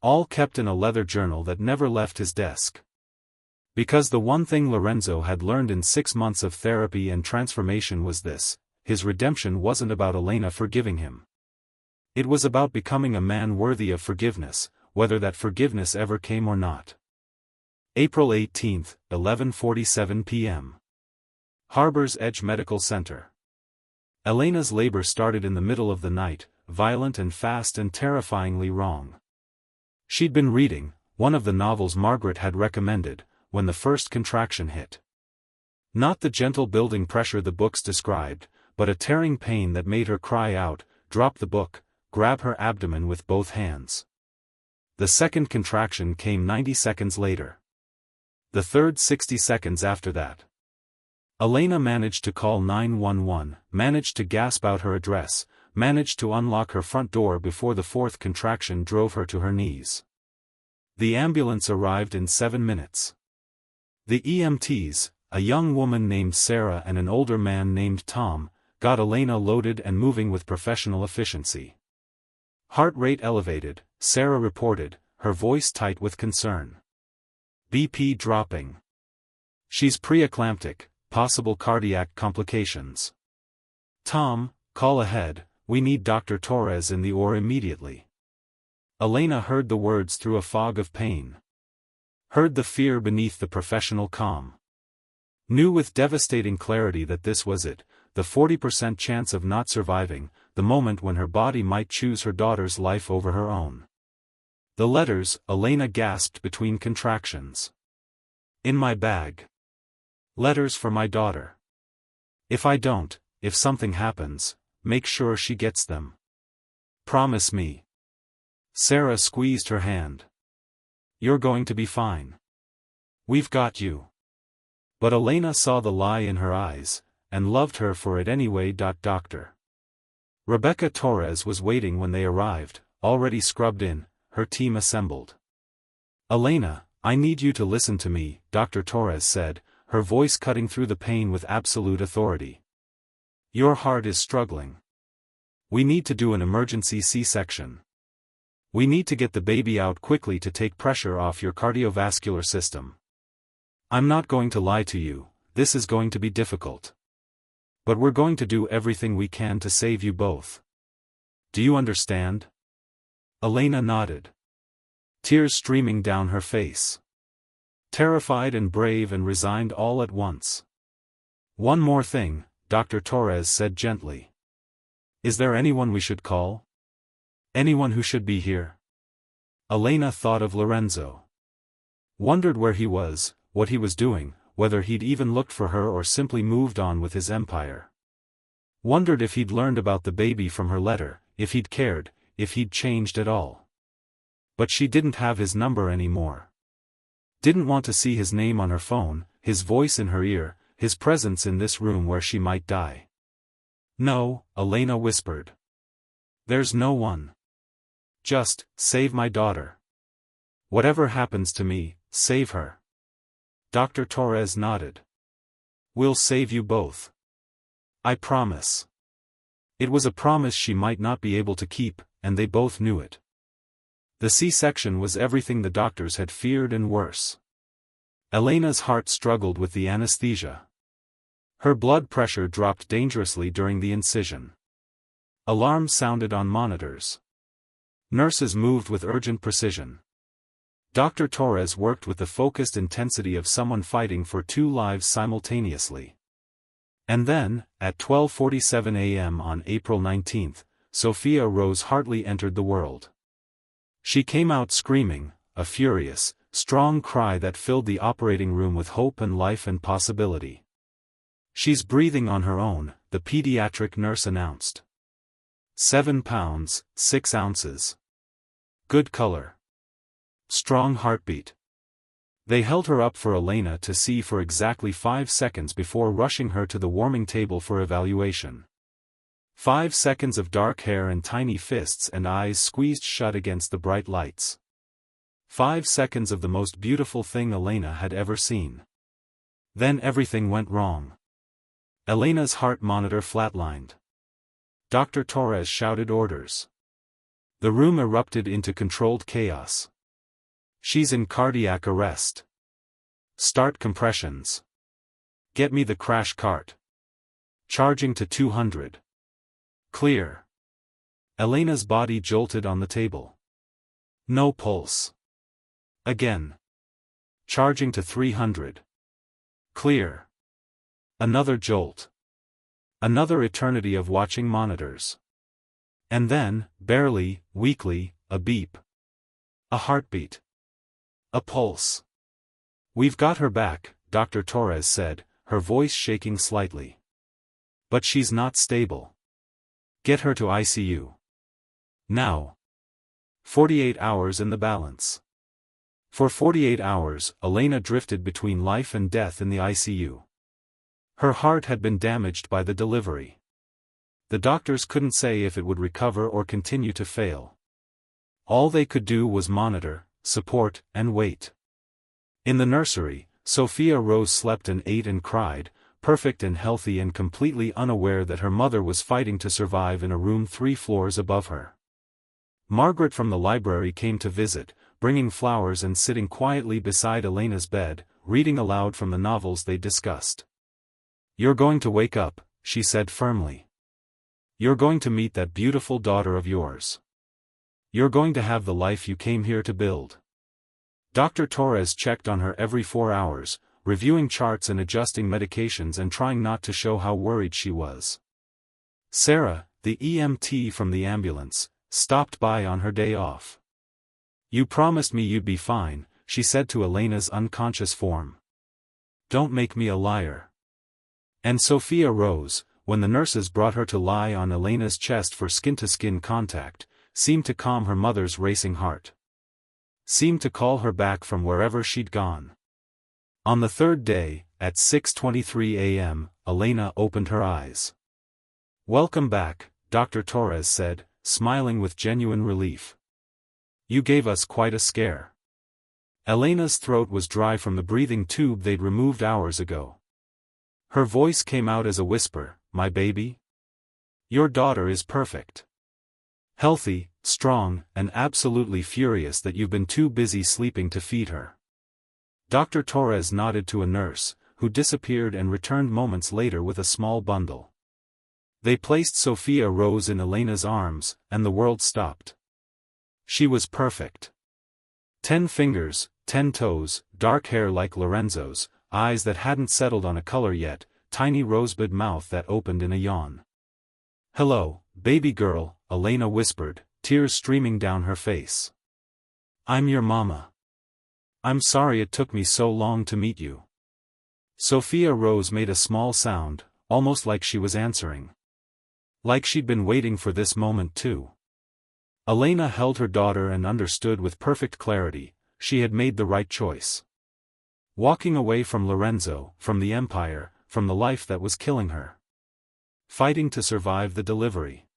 All kept in a leather journal that never left his desk. Because the one thing Lorenzo had learned in 6 months of therapy and transformation was this: his redemption wasn't about Elena forgiving him. It was about becoming a man worthy of forgiveness, whether that forgiveness ever came or not. April 18, 11:47 p.m. Harbor's Edge Medical Center. Elena's labor started in the middle of the night, violent and fast and terrifyingly wrong. She'd been reading one of the novels Margaret had recommended, when the first contraction hit. Not the gentle building pressure the books described, but a tearing pain that made her cry out, drop the book, grab her abdomen with both hands. The second contraction came 90 seconds later. The third 60 seconds after that. Elena managed to call 911, managed to gasp out her address, managed to unlock her front door before the fourth contraction drove her to her knees. The ambulance arrived in 7 minutes. The EMTs, a young woman named Sarah and an older man named Tom, got Elena loaded and moving with professional efficiency. Heart rate elevated, Sarah reported, her voice tight with concern. BP dropping. She's preeclamptic, possible cardiac complications. Tom, call ahead, we need Dr. Torres in the OR immediately. Elena heard the words through a fog of pain. Heard the fear beneath the professional calm. Knew with devastating clarity that this was it, the 40% chance of not surviving, the moment when her body might choose her daughter's life over her own. The letters, Elena gasped between contractions. In my bag. Letters for my daughter. If I don't, if something happens, make sure she gets them. Promise me. Sarah squeezed her hand. You're going to be fine. We've got you. But Elena saw the lie in her eyes, and loved her for it anyway. Dr. Rebecca Torres was waiting when they arrived, already scrubbed in, her team assembled. Elena, I need you to listen to me, Dr. Torres said, her voice cutting through the pain with absolute authority. Your heart is struggling. We need to do an emergency C-section. We need to get the baby out quickly to take pressure off your cardiovascular system. I'm not going to lie to you, this is going to be difficult. But we're going to do everything we can to save you both. Do you understand? Elena nodded. Tears streaming down her face. Terrified and brave and resigned all at once. One more thing, Dr. Torres said gently. Is there anyone we should call? Anyone who should be here? Elena thought of Lorenzo. Wondered where he was, what he was doing, whether he'd even looked for her or simply moved on with his empire. Wondered if he'd learned about the baby from her letter, if he'd cared, if he'd changed at all. But she didn't have his number anymore. Didn't want to see his name on her phone, his voice in her ear, his presence in this room where she might die. No, Elena whispered. There's no one. Just, save my daughter. Whatever happens to me, save her. Dr. Torres nodded. We'll save you both. I promise. It was a promise she might not be able to keep, and they both knew it. The C-section was everything the doctors had feared and worse. Elena's heart struggled with the anesthesia. Her blood pressure dropped dangerously during the incision. Alarms sounded on monitors. Nurses moved with urgent precision. Dr. Torres worked with the focused intensity of someone fighting for two lives simultaneously. And then, at 12:47 a.m. on April 19, Sophia Rose Hartley entered the world. She came out screaming, a furious, strong cry that filled the operating room with hope and life and possibility. She's breathing on her own, the pediatric nurse announced. 7 pounds, 6 ounces. Good color. Strong heartbeat. They held her up for Elena to see for exactly 5 seconds before rushing her to the warming table for evaluation. 5 seconds of dark hair and tiny fists and eyes squeezed shut against the bright lights. 5 seconds of the most beautiful thing Elena had ever seen. Then everything went wrong. Elena's heart monitor flatlined. Dr. Torres shouted orders. The room erupted into controlled chaos. She's in cardiac arrest. Start compressions. Get me the crash cart. Charging to 200. Clear. Elena's body jolted on the table. No pulse. Again. Charging to 300. Clear. Another jolt. Another eternity of watching monitors. And then, barely, weakly, a beep. A heartbeat. A pulse. We've got her back, Dr. Torres said, her voice shaking slightly. But she's not stable. Get her to ICU. Now. 48 hours in the balance. For 48 hours, Elena drifted between life and death in the ICU. Her heart had been damaged by the delivery. The doctors couldn't say if it would recover or continue to fail. All they could do was monitor, support, and wait. In the nursery, Sophia Rose slept and ate and cried, perfect and healthy and completely unaware that her mother was fighting to survive in a room 3 floors above her. Margaret from the library came to visit, bringing flowers and sitting quietly beside Elena's bed, reading aloud from the novels they discussed. You're going to wake up, she said firmly. You're going to meet that beautiful daughter of yours. You're going to have the life you came here to build. Dr. Torres checked on her every 4 hours, reviewing charts and adjusting medications and trying not to show how worried she was. Sarah, the EMT from the ambulance, stopped by on her day off. You promised me you'd be fine, she said to Elena's unconscious form. Don't make me a liar. And Sophia Rose, when the nurses brought her to lie on Elena's chest for skin-to-skin contact, seemed to calm her mother's racing heart. Seemed to call her back from wherever she'd gone. On the 3rd day, at 6:23 a.m., Elena opened her eyes. Welcome back, Dr. Torres said, smiling with genuine relief. You gave us quite a scare. Elena's throat was dry from the breathing tube they'd removed hours ago. Her voice came out as a whisper, my baby? Your daughter is perfect. Healthy, strong, and absolutely furious that you've been too busy sleeping to feed her. Dr. Torres nodded to a nurse, who disappeared and returned moments later with a small bundle. They placed Sophia Rose in Elena's arms, and the world stopped. She was perfect. 10 fingers, 10 toes, dark hair like Lorenzo's, eyes that hadn't settled on a color yet, tiny rosebud mouth that opened in a yawn. Hello, baby girl, Elena whispered, tears streaming down her face. I'm your mama. I'm sorry it took me so long to meet you. Sophia Rose made a small sound, almost like she was answering. Like she'd been waiting for this moment too. Elena held her daughter and understood with perfect clarity, she had made the right choice. Walking away from Lorenzo, from the empire, from the life that was killing her. Fighting to survive the delivery.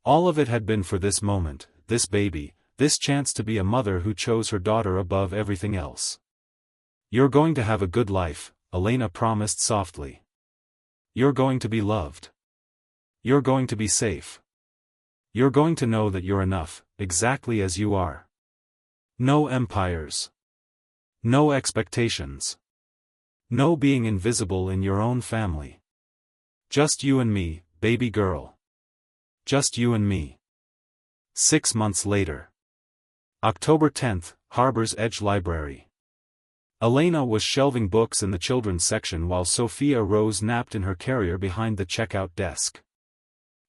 All of it had been for this moment, this baby, this chance to be a mother who chose her daughter above everything else. "You're going to have a good life," Elena promised softly. "You're going to be loved. You're going to be safe. You're going to know that you're enough, exactly as you are. No empires. No expectations. No being invisible in your own family. Just you and me, baby girl. Just you and me." 6 months later. October 10th, Harbor's Edge Library. Elena was shelving books in the children's section while Sophia Rose napped in her carrier behind the checkout desk.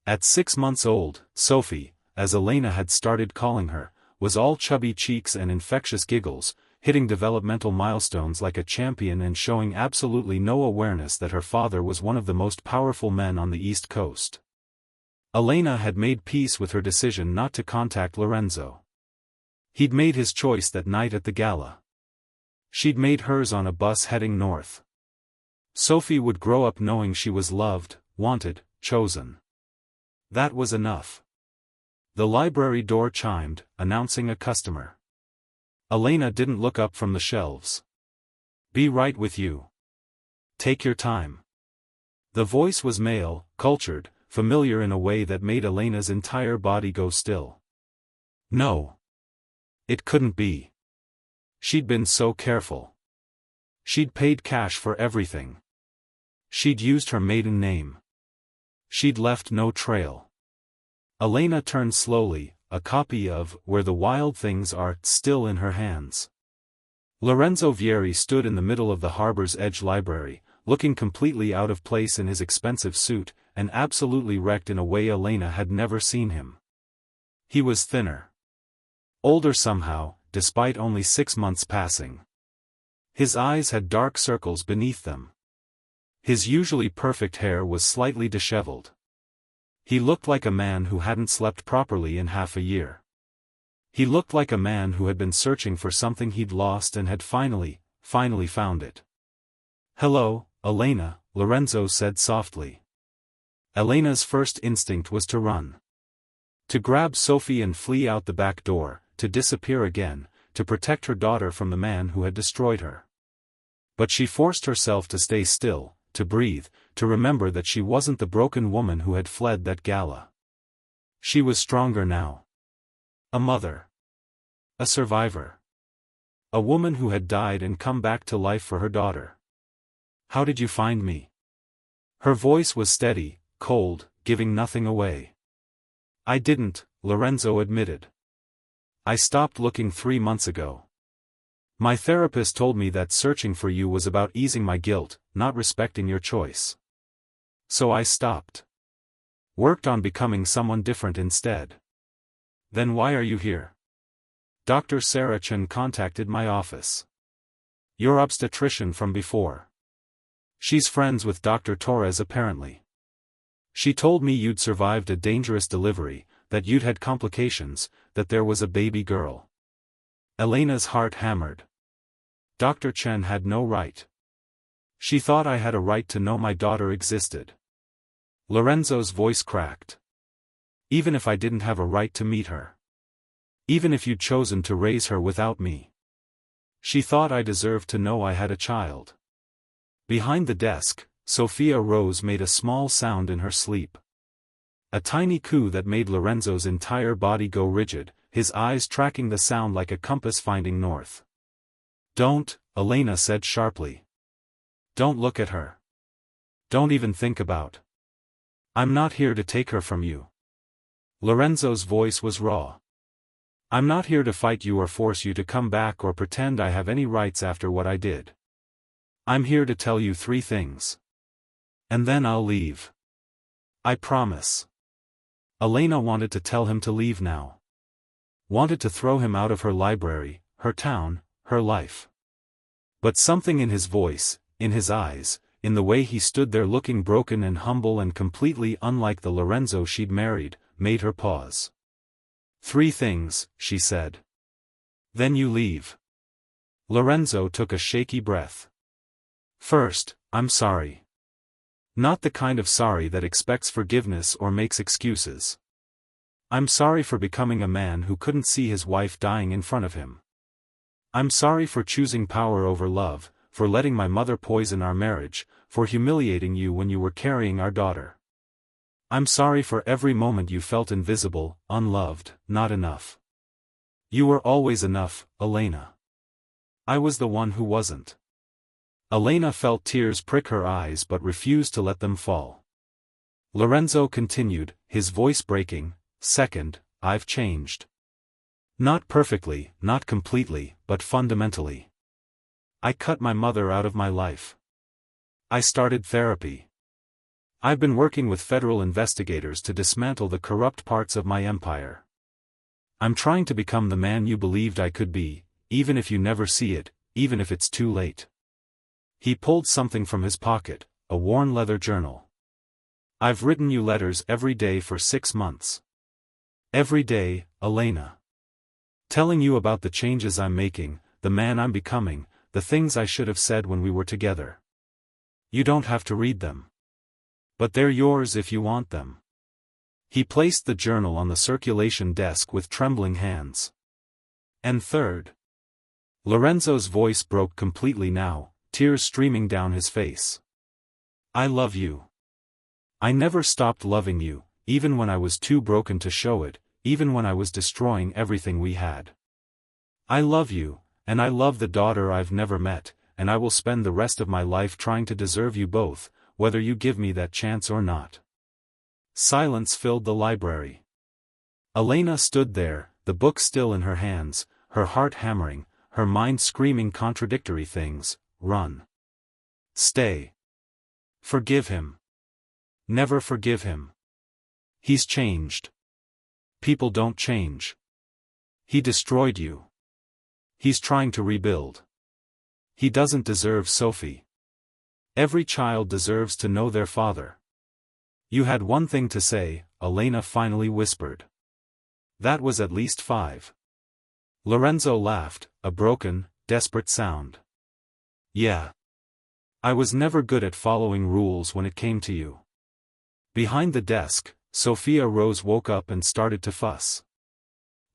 At 6 months old, Sophie, as Elena had started calling her, was all chubby cheeks and infectious giggles, hitting developmental milestones like a champion and showing absolutely no awareness that her father was one of the most powerful men on the East Coast. Elena had made peace with her decision not to contact Lorenzo. He'd made his choice that night at the gala. She'd made hers on a bus heading north. Sophie would grow up knowing she was loved, wanted, chosen. That was enough. The library door chimed, announcing a customer. Elena didn't look up from the shelves. "Be right with you. Take your time." The voice was male, cultured, familiar in a way that made Elena's entire body go still. No. It couldn't be. She'd been so careful. She'd paid cash for everything. She'd used her maiden name. She'd left no trail. Elena turned slowly, a copy of Where the Wild Things Are still in her hands. Lorenzo Vieri stood in the middle of the Harbor's Edge Library, looking completely out of place in his expensive suit, and absolutely wrecked in a way Elena had never seen him. He was thinner. Older somehow, despite only 6 months passing. His eyes had dark circles beneath them. His usually perfect hair was slightly disheveled. He looked like a man who hadn't slept properly in half a year. He looked like a man who had been searching for something he'd lost and had finally found it. "Hello, Elena," Lorenzo said softly. Elena's first instinct was to run. To grab Sophie and flee out the back door, to disappear again, to protect her daughter from the man who had destroyed her. But she forced herself to stay still, to breathe, to remember that she wasn't the broken woman who had fled that gala. She was stronger now. A mother. A survivor. A woman who had died and come back to life for her daughter. "How did you find me?" Her voice was steady, cold, giving nothing away. "I didn't," Lorenzo admitted. "I stopped looking 3 months ago. My therapist told me that searching for you was about easing my guilt, not respecting your choice. So I stopped. Worked on becoming someone different instead." "Then why are you here?" "Dr. Sarachan contacted my office. Your obstetrician from before. She's friends with Dr. Torres apparently. She told me you'd survived a dangerous delivery, that you'd had complications, that there was a baby girl." Elena's heart hammered. Dr. Chen had no right. She thought I had a right to know my daughter existed. Lorenzo's voice cracked. "Even if I didn't have a right to meet her. Even if you'd chosen to raise her without me. She thought I deserved to know I had a child." Behind the desk, Sophia Rose made a small sound in her sleep. A tiny coo that made Lorenzo's entire body go rigid, his eyes tracking the sound like a compass finding north. "Don't," Elena said sharply. "Don't look at her. Don't even think about. I'm not here to take her from you." Lorenzo's voice was raw. "I'm not here to fight you or force you to come back or pretend I have any rights after what I did. I'm here to tell you 3 things. And then I'll leave. I promise." Elena wanted to tell him to leave now. Wanted to throw him out of her library, her town, her life. But something in his voice, in his eyes, in the way he stood there looking broken and humble and completely unlike the Lorenzo she'd married, made her pause. "3 things," she said. "Then you leave." Lorenzo took a shaky breath. "First, I'm sorry. Not the kind of sorry that expects forgiveness or makes excuses. I'm sorry for becoming a man who couldn't see his wife dying in front of him. I'm sorry for choosing power over love, for letting my mother poison our marriage, for humiliating you when you were carrying our daughter. I'm sorry for every moment you felt invisible, unloved, not enough. You were always enough, Elena. I was the one who wasn't. Elena felt tears prick her eyes but refused to let them fall. Lorenzo continued, his voice breaking, "Second, I've changed. Not perfectly, not completely, but fundamentally. I cut my mother out of my life. I started therapy. I've been working with federal investigators to dismantle the corrupt parts of my empire. I'm trying to become the man you believed I could be, even if you never see it, even if it's too late." He pulled something from his pocket, a worn leather journal. "I've written you letters every day for 6 months. Every day, Elena. Telling you about the changes I'm making, the man I'm becoming, the things I should have said when we were together. You don't have to read them. But they're yours if you want them." He placed the journal on the circulation desk with trembling hands. "And third." Lorenzo's voice broke completely now, tears streaming down his face. "I love you. I never stopped loving you, even when I was too broken to show it, even when I was destroying everything we had. I love you, and I love the daughter I've never met, and I will spend the rest of my life trying to deserve you both, whether you give me that chance or not." Silence filled the library. Elena stood there, the book still in her hands, her heart hammering, her mind screaming contradictory things. Run. Stay. Forgive him. Never forgive him. He's changed. People don't change. He destroyed you. He's trying to rebuild. He doesn't deserve Sophie. Every child deserves to know their father. You had one thing to say, Elena finally whispered. That was at least 5. Lorenzo laughed, a broken, desperate sound. Yeah. I was never good at following rules when it came to you. Behind the desk, Sophia Rose woke up and started to fuss.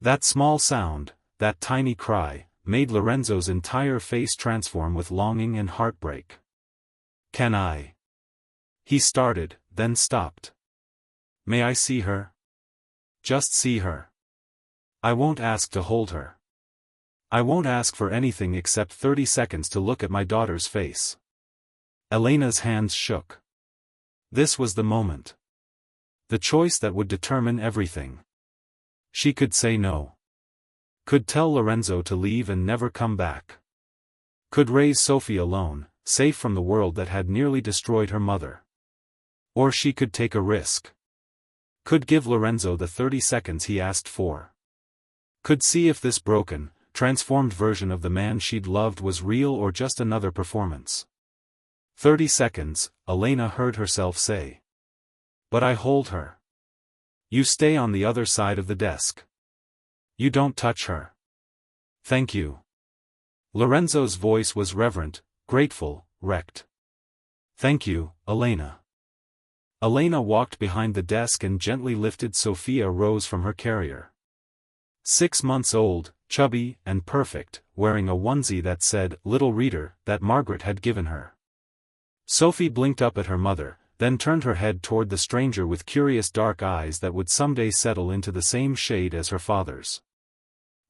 That small sound, that tiny cry, made Lorenzo's entire face transform with longing and heartbreak. "Can I?" He started, then stopped. "May I see her? Just see her. I won't ask to hold her. I won't ask for anything except 30 seconds to look at my daughter's face." Elena's hands shook. This was the moment. The choice that would determine everything. She could say no. Could tell Lorenzo to leave and never come back. Could raise Sophie alone, safe from the world that had nearly destroyed her mother. Or she could take a risk. Could give Lorenzo the 30 seconds he asked for. Could see if this broken, transformed version of the man she'd loved was real or just another performance. 30 seconds, Elena heard herself say. "But I hold her. You stay on the other side of the desk. You don't touch her. Thank you." Lorenzo's voice was reverent, grateful, wrecked. "Thank you, Elena." Elena walked behind the desk and gently lifted Sophia Rose from her carrier. 6 months old, chubby, and perfect, wearing a onesie that said, "Little Reader," that Margaret had given her. Sophie blinked up at her mother, then turned her head toward the stranger with curious dark eyes that would someday settle into the same shade as her father's.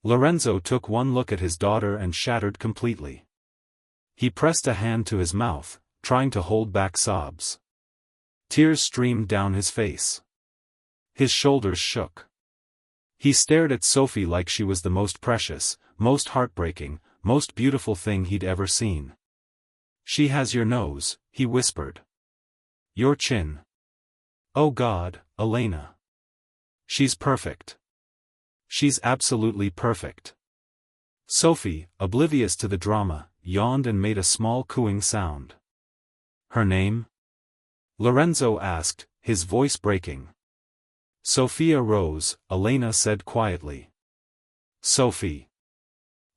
Lorenzo took one look at his daughter and shattered completely. He pressed a hand to his mouth, trying to hold back sobs. Tears streamed down his face. His shoulders shook. He stared at Sophie like she was the most precious, most heartbreaking, most beautiful thing he'd ever seen. "She has your nose," he whispered. "Your chin. Oh God, Elena. She's perfect. She's absolutely perfect." Sophie, oblivious to the drama, yawned and made a small cooing sound. "Her name?" Lorenzo asked, his voice breaking. "Sophia Rose," Elena said quietly. "Sophie."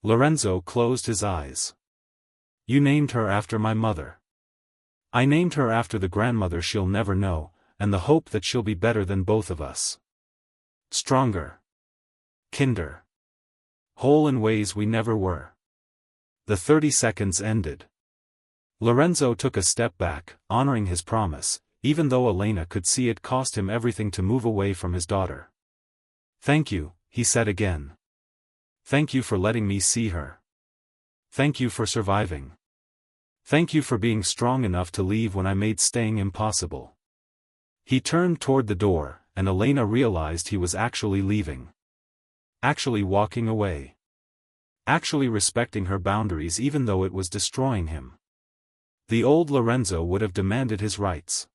Lorenzo closed his eyes. "You named her after my mother. I named her after the grandmother she'll never know, and the hope that she'll be better than both of us." Stronger. Kinder. Whole in ways we never were. The 30 seconds ended. Lorenzo took a step back, honoring his promise, even though Elena could see it cost him everything to move away from his daughter. "Thank you," he said again. "Thank you for letting me see her. Thank you for surviving. Thank you for being strong enough to leave when I made staying impossible." He turned toward the door, and Elena realized he was actually leaving. Actually walking away. Actually respecting her boundaries even though it was destroying him. The old Lorenzo would have demanded his rights.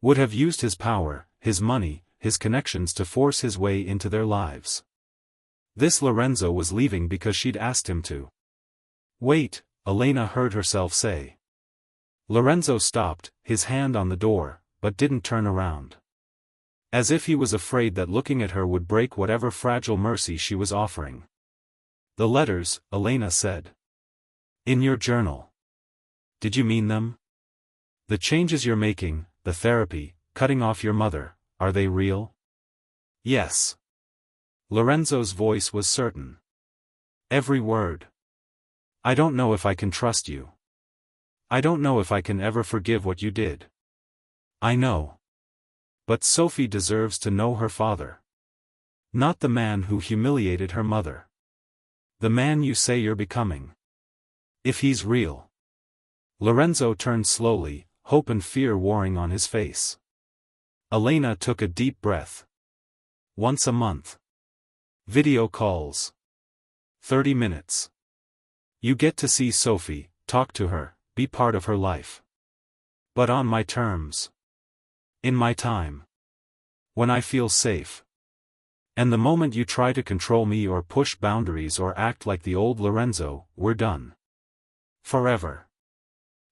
Would have used his power, his money, his connections to force his way into their lives. This Lorenzo was leaving because she'd asked him to. "Wait," Elena heard herself say. Lorenzo stopped, his hand on the door, but didn't turn around. As if he was afraid that looking at her would break whatever fragile mercy she was offering. "The letters," Elena said. "In your journal. Did you mean them? The changes you're making, the therapy, cutting off your mother, are they real?" "Yes." Lorenzo's voice was certain. "Every word. I don't know if I can trust you. I don't know if I can ever forgive what you did. I know. But Sophie deserves to know her father. Not the man who humiliated her mother. The man you say you're becoming. If he's real." Lorenzo turned slowly, hope and fear warring on his face. Elena took a deep breath. "Once a month. Video calls. 30 minutes. You get to see Sophie, talk to her, be part of her life. But on my terms. In my time. When I feel safe. And the moment you try to control me or push boundaries or act like the old Lorenzo, we're done. Forever."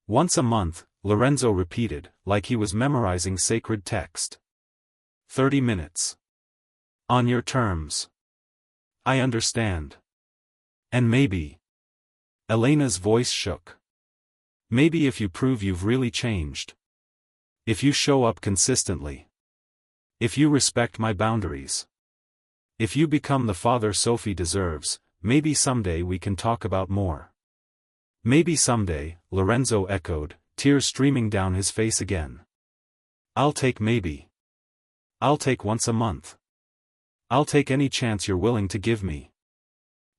"Once a month," Lorenzo repeated, like he was memorizing sacred text. 30 minutes. On your terms. I understand. And maybe. Elena's voice shook. "Maybe if you prove you've really changed. If you show up consistently. If you respect my boundaries. If you become the father Sophie deserves, maybe someday we can talk about more." "Maybe someday," Lorenzo echoed, tears streaming down his face again. "I'll take maybe. I'll take once a month. I'll take any chance you're willing to give me."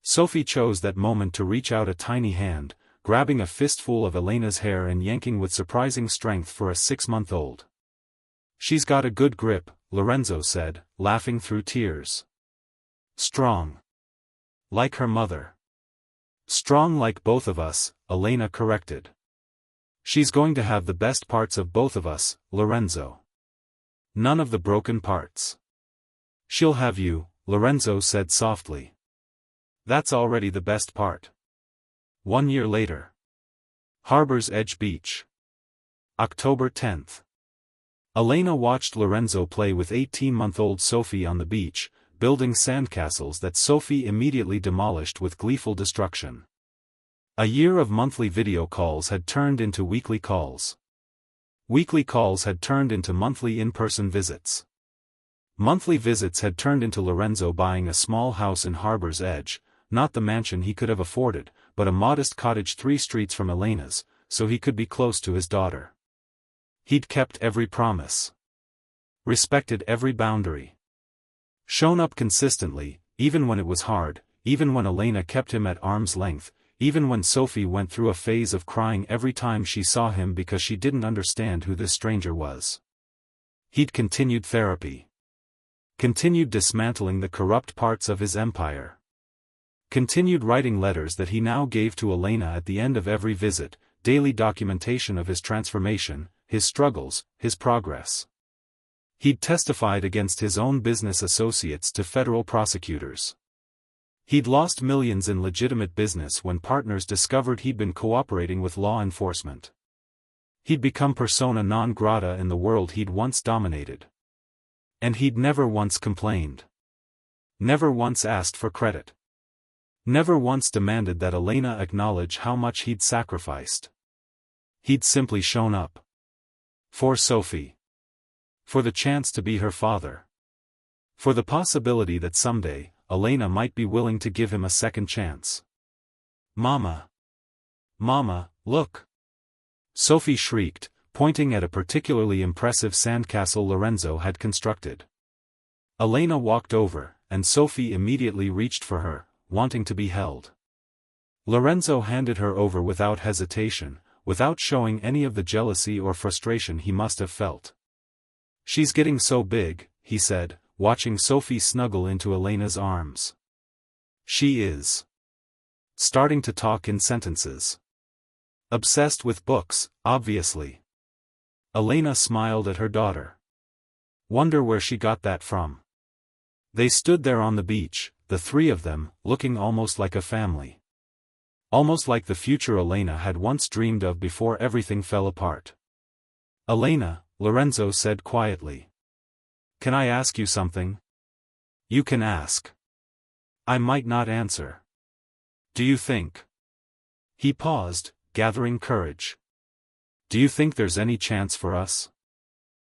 Sophie chose that moment to reach out a tiny hand, grabbing a fistful of Elena's hair and yanking with surprising strength for a 6-month-old. "She's got a good grip," Lorenzo said, laughing through tears. "Strong. Like her mother." "Strong like both of us," Elena corrected. "She's going to have the best parts of both of us, Lorenzo. None of the broken parts." "She'll have you," Lorenzo said softly. "That's already the best part." 1 year later. Harbor's Edge Beach. October 10th. Elena watched Lorenzo play with 18-month-old Sophie on the beach, building sandcastles that Sophie immediately demolished with gleeful destruction. A year of monthly video calls had turned into weekly calls. Weekly calls had turned into monthly in-person visits. Monthly visits had turned into Lorenzo buying a small house in Harbor's Edge, not the mansion he could have afforded, but a modest cottage 3 streets from Elena's, so he could be close to his daughter. He'd kept every promise. Respected every boundary. Shown up consistently, even when it was hard, even when Elena kept him at arm's length, even when Sophie went through a phase of crying every time she saw him because she didn't understand who this stranger was. He'd continued therapy. Continued dismantling the corrupt parts of his empire. Continued writing letters that he now gave to Elena at the end of every visit, daily documentation of his transformation, his struggles, his progress. He'd testified against his own business associates to federal prosecutors. He'd lost millions in legitimate business when partners discovered he'd been cooperating with law enforcement. He'd become persona non grata in the world he'd once dominated. And he'd never once complained. Never once asked for credit. Never once demanded that Elena acknowledge how much he'd sacrificed. He'd simply shown up. For Sophie. For the chance to be her father. For the possibility that someday, Elena might be willing to give him a second chance. "Mama! Mama, look!" Sophie shrieked, pointing at a particularly impressive sandcastle Lorenzo had constructed. Elena walked over, and Sophie immediately reached for her, wanting to be held. Lorenzo handed her over without hesitation, without showing any of the jealousy or frustration he must have felt. "She's getting so big," he said, watching Sophie snuggle into Elena's arms. "She is starting to talk in sentences. Obsessed with books, obviously." Elena smiled at her daughter. "Wonder where she got that from." They stood there on the beach, the three of them, looking almost like a family. Almost like the future Elena had once dreamed of before everything fell apart. "Elena," Lorenzo said quietly. "Can I ask you something?" "You can ask." "I might not answer." "Do you think?" He paused, gathering courage. "Do you think there's any chance for us?"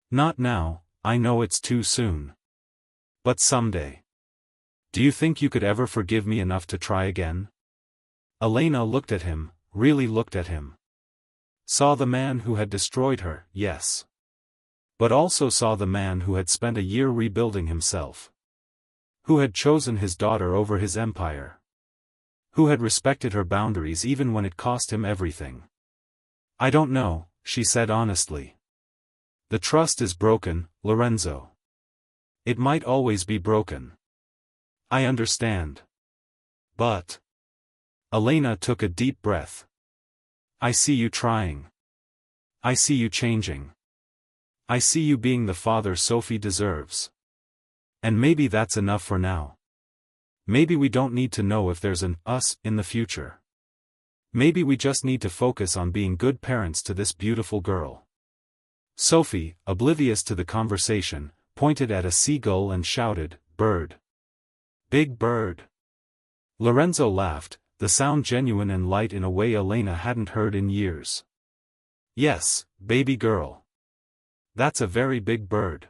"Not now, I know it's too soon. But someday. Do you think you could ever forgive me enough to try again?" Elena looked at him, really looked at him. Saw the man who had destroyed her, yes. But also saw the man who had spent a year rebuilding himself. Who had chosen his daughter over his empire. Who had respected her boundaries even when it cost him everything. "I don't know," she said honestly. "The trust is broken, Lorenzo. It might always be broken. I understand. But..." Elena took a deep breath. "I see you trying. I see you changing. I see you being the father Sophie deserves. And maybe that's enough for now. Maybe we don't need to know if there's an us in the future. Maybe we just need to focus on being good parents to this beautiful girl." Sophie, oblivious to the conversation, pointed at a seagull and shouted, "Bird! Big bird!" Lorenzo laughed, the sound genuine and light in a way Elena hadn't heard in years. "Yes, baby girl. That's a very big bird."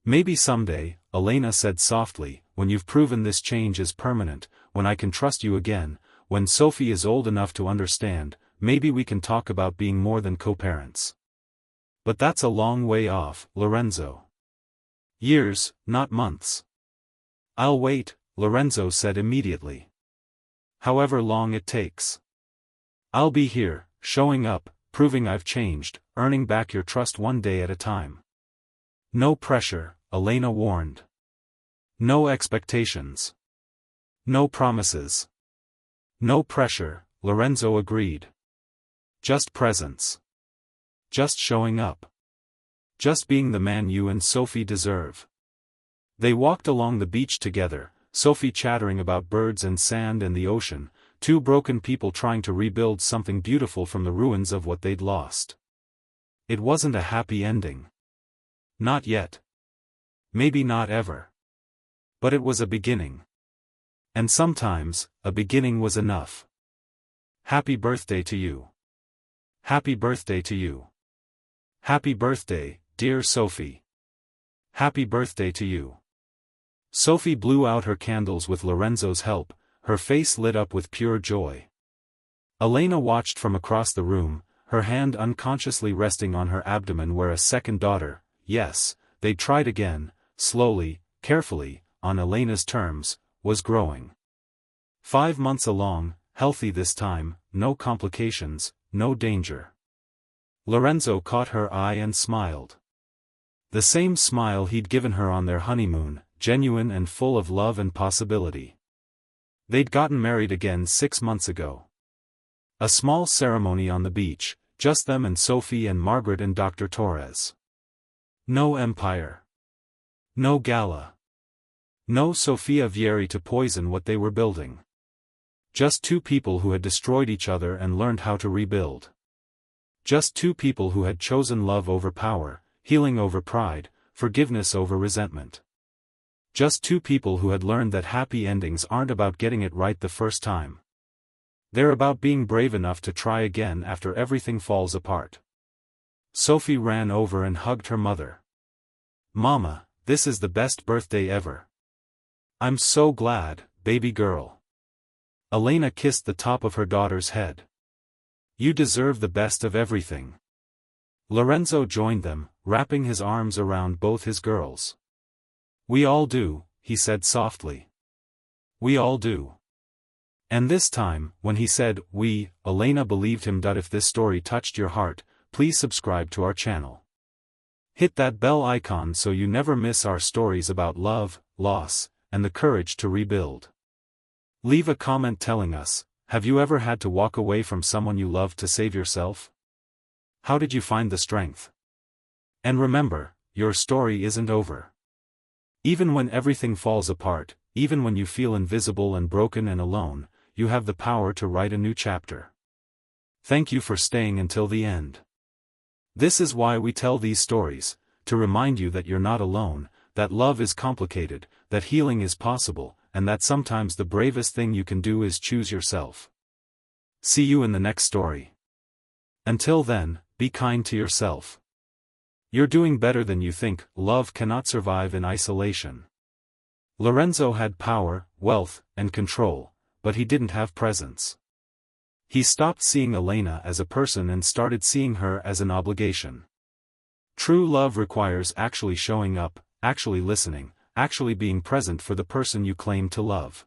"Maybe someday," Elena said softly, "when you've proven this change is permanent, when I can trust you again, when Sophie is old enough to understand, maybe we can talk about being more than co-parents. But that's a long way off, Lorenzo. Years, not months." "I'll wait," Lorenzo said immediately. "However long it takes. I'll be here, showing up, proving I've changed, earning back your trust one day at a time." "No pressure," Elena warned. "No expectations. No promises." "No pressure," Lorenzo agreed. "Just presence. Just showing up. Just being the man you and Sophie deserve." They walked along the beach together, Sophie chattering about birds and sand and the ocean, two broken people trying to rebuild something beautiful from the ruins of what they'd lost. It wasn't a happy ending. Not yet. Maybe not ever. But it was a beginning. And sometimes, a beginning was enough. "Happy birthday to you. Happy birthday to you. Happy birthday, dear Sophie. Happy birthday to you." Sophie blew out her candles with Lorenzo's help, her face lit up with pure joy. Elena watched from across the room, her hand unconsciously resting on her abdomen where a second daughter, yes, they tried again, slowly, carefully, on Elena's terms, was growing. 5 months along, healthy this time, no complications, no danger. Lorenzo caught her eye and smiled. The same smile he'd given her on their honeymoon, genuine and full of love and possibility. They'd gotten married again 6 months ago. A small ceremony on the beach, just them and Sophie and Margaret and Dr. Torres. No empire. No gala. No Sofia Vieri to poison what they were building. Just two people who had destroyed each other and learned how to rebuild. Just two people who had chosen love over power, healing over pride, forgiveness over resentment. Just two people who had learned that happy endings aren't about getting it right the first time. They're about being brave enough to try again after everything falls apart. Sophie ran over and hugged her mother. "Mama, this is the best birthday ever. I'm so glad, baby girl. Elena kissed the top of her daughter's head. You deserve the best of everything. Lorenzo joined them, wrapping his arms around both his girls. We all do, he said softly. We all do. And this time, when he said, we, Elena believed him. If this story touched your heart, please subscribe to our channel. Hit that bell icon so you never miss our stories about love, loss, and the courage to rebuild. Leave a comment telling us, have you ever had to walk away from someone you loved to save yourself? How did you find the strength? And remember, your story isn't over. Even when everything falls apart, even when you feel invisible and broken and alone, you have the power to write a new chapter. Thank you for staying until the end. This is why we tell these stories, to remind you that you're not alone, that love is complicated, that healing is possible, and that sometimes the bravest thing you can do is choose yourself. See you in the next story. Until then, be kind to yourself. You're doing better than you think. Love cannot survive in isolation. Lorenzo had power, wealth, and control, but he didn't have presence. He stopped seeing Elena as a person and started seeing her as an obligation. True love requires actually showing up, actually listening, actually being present for the person you claim to love.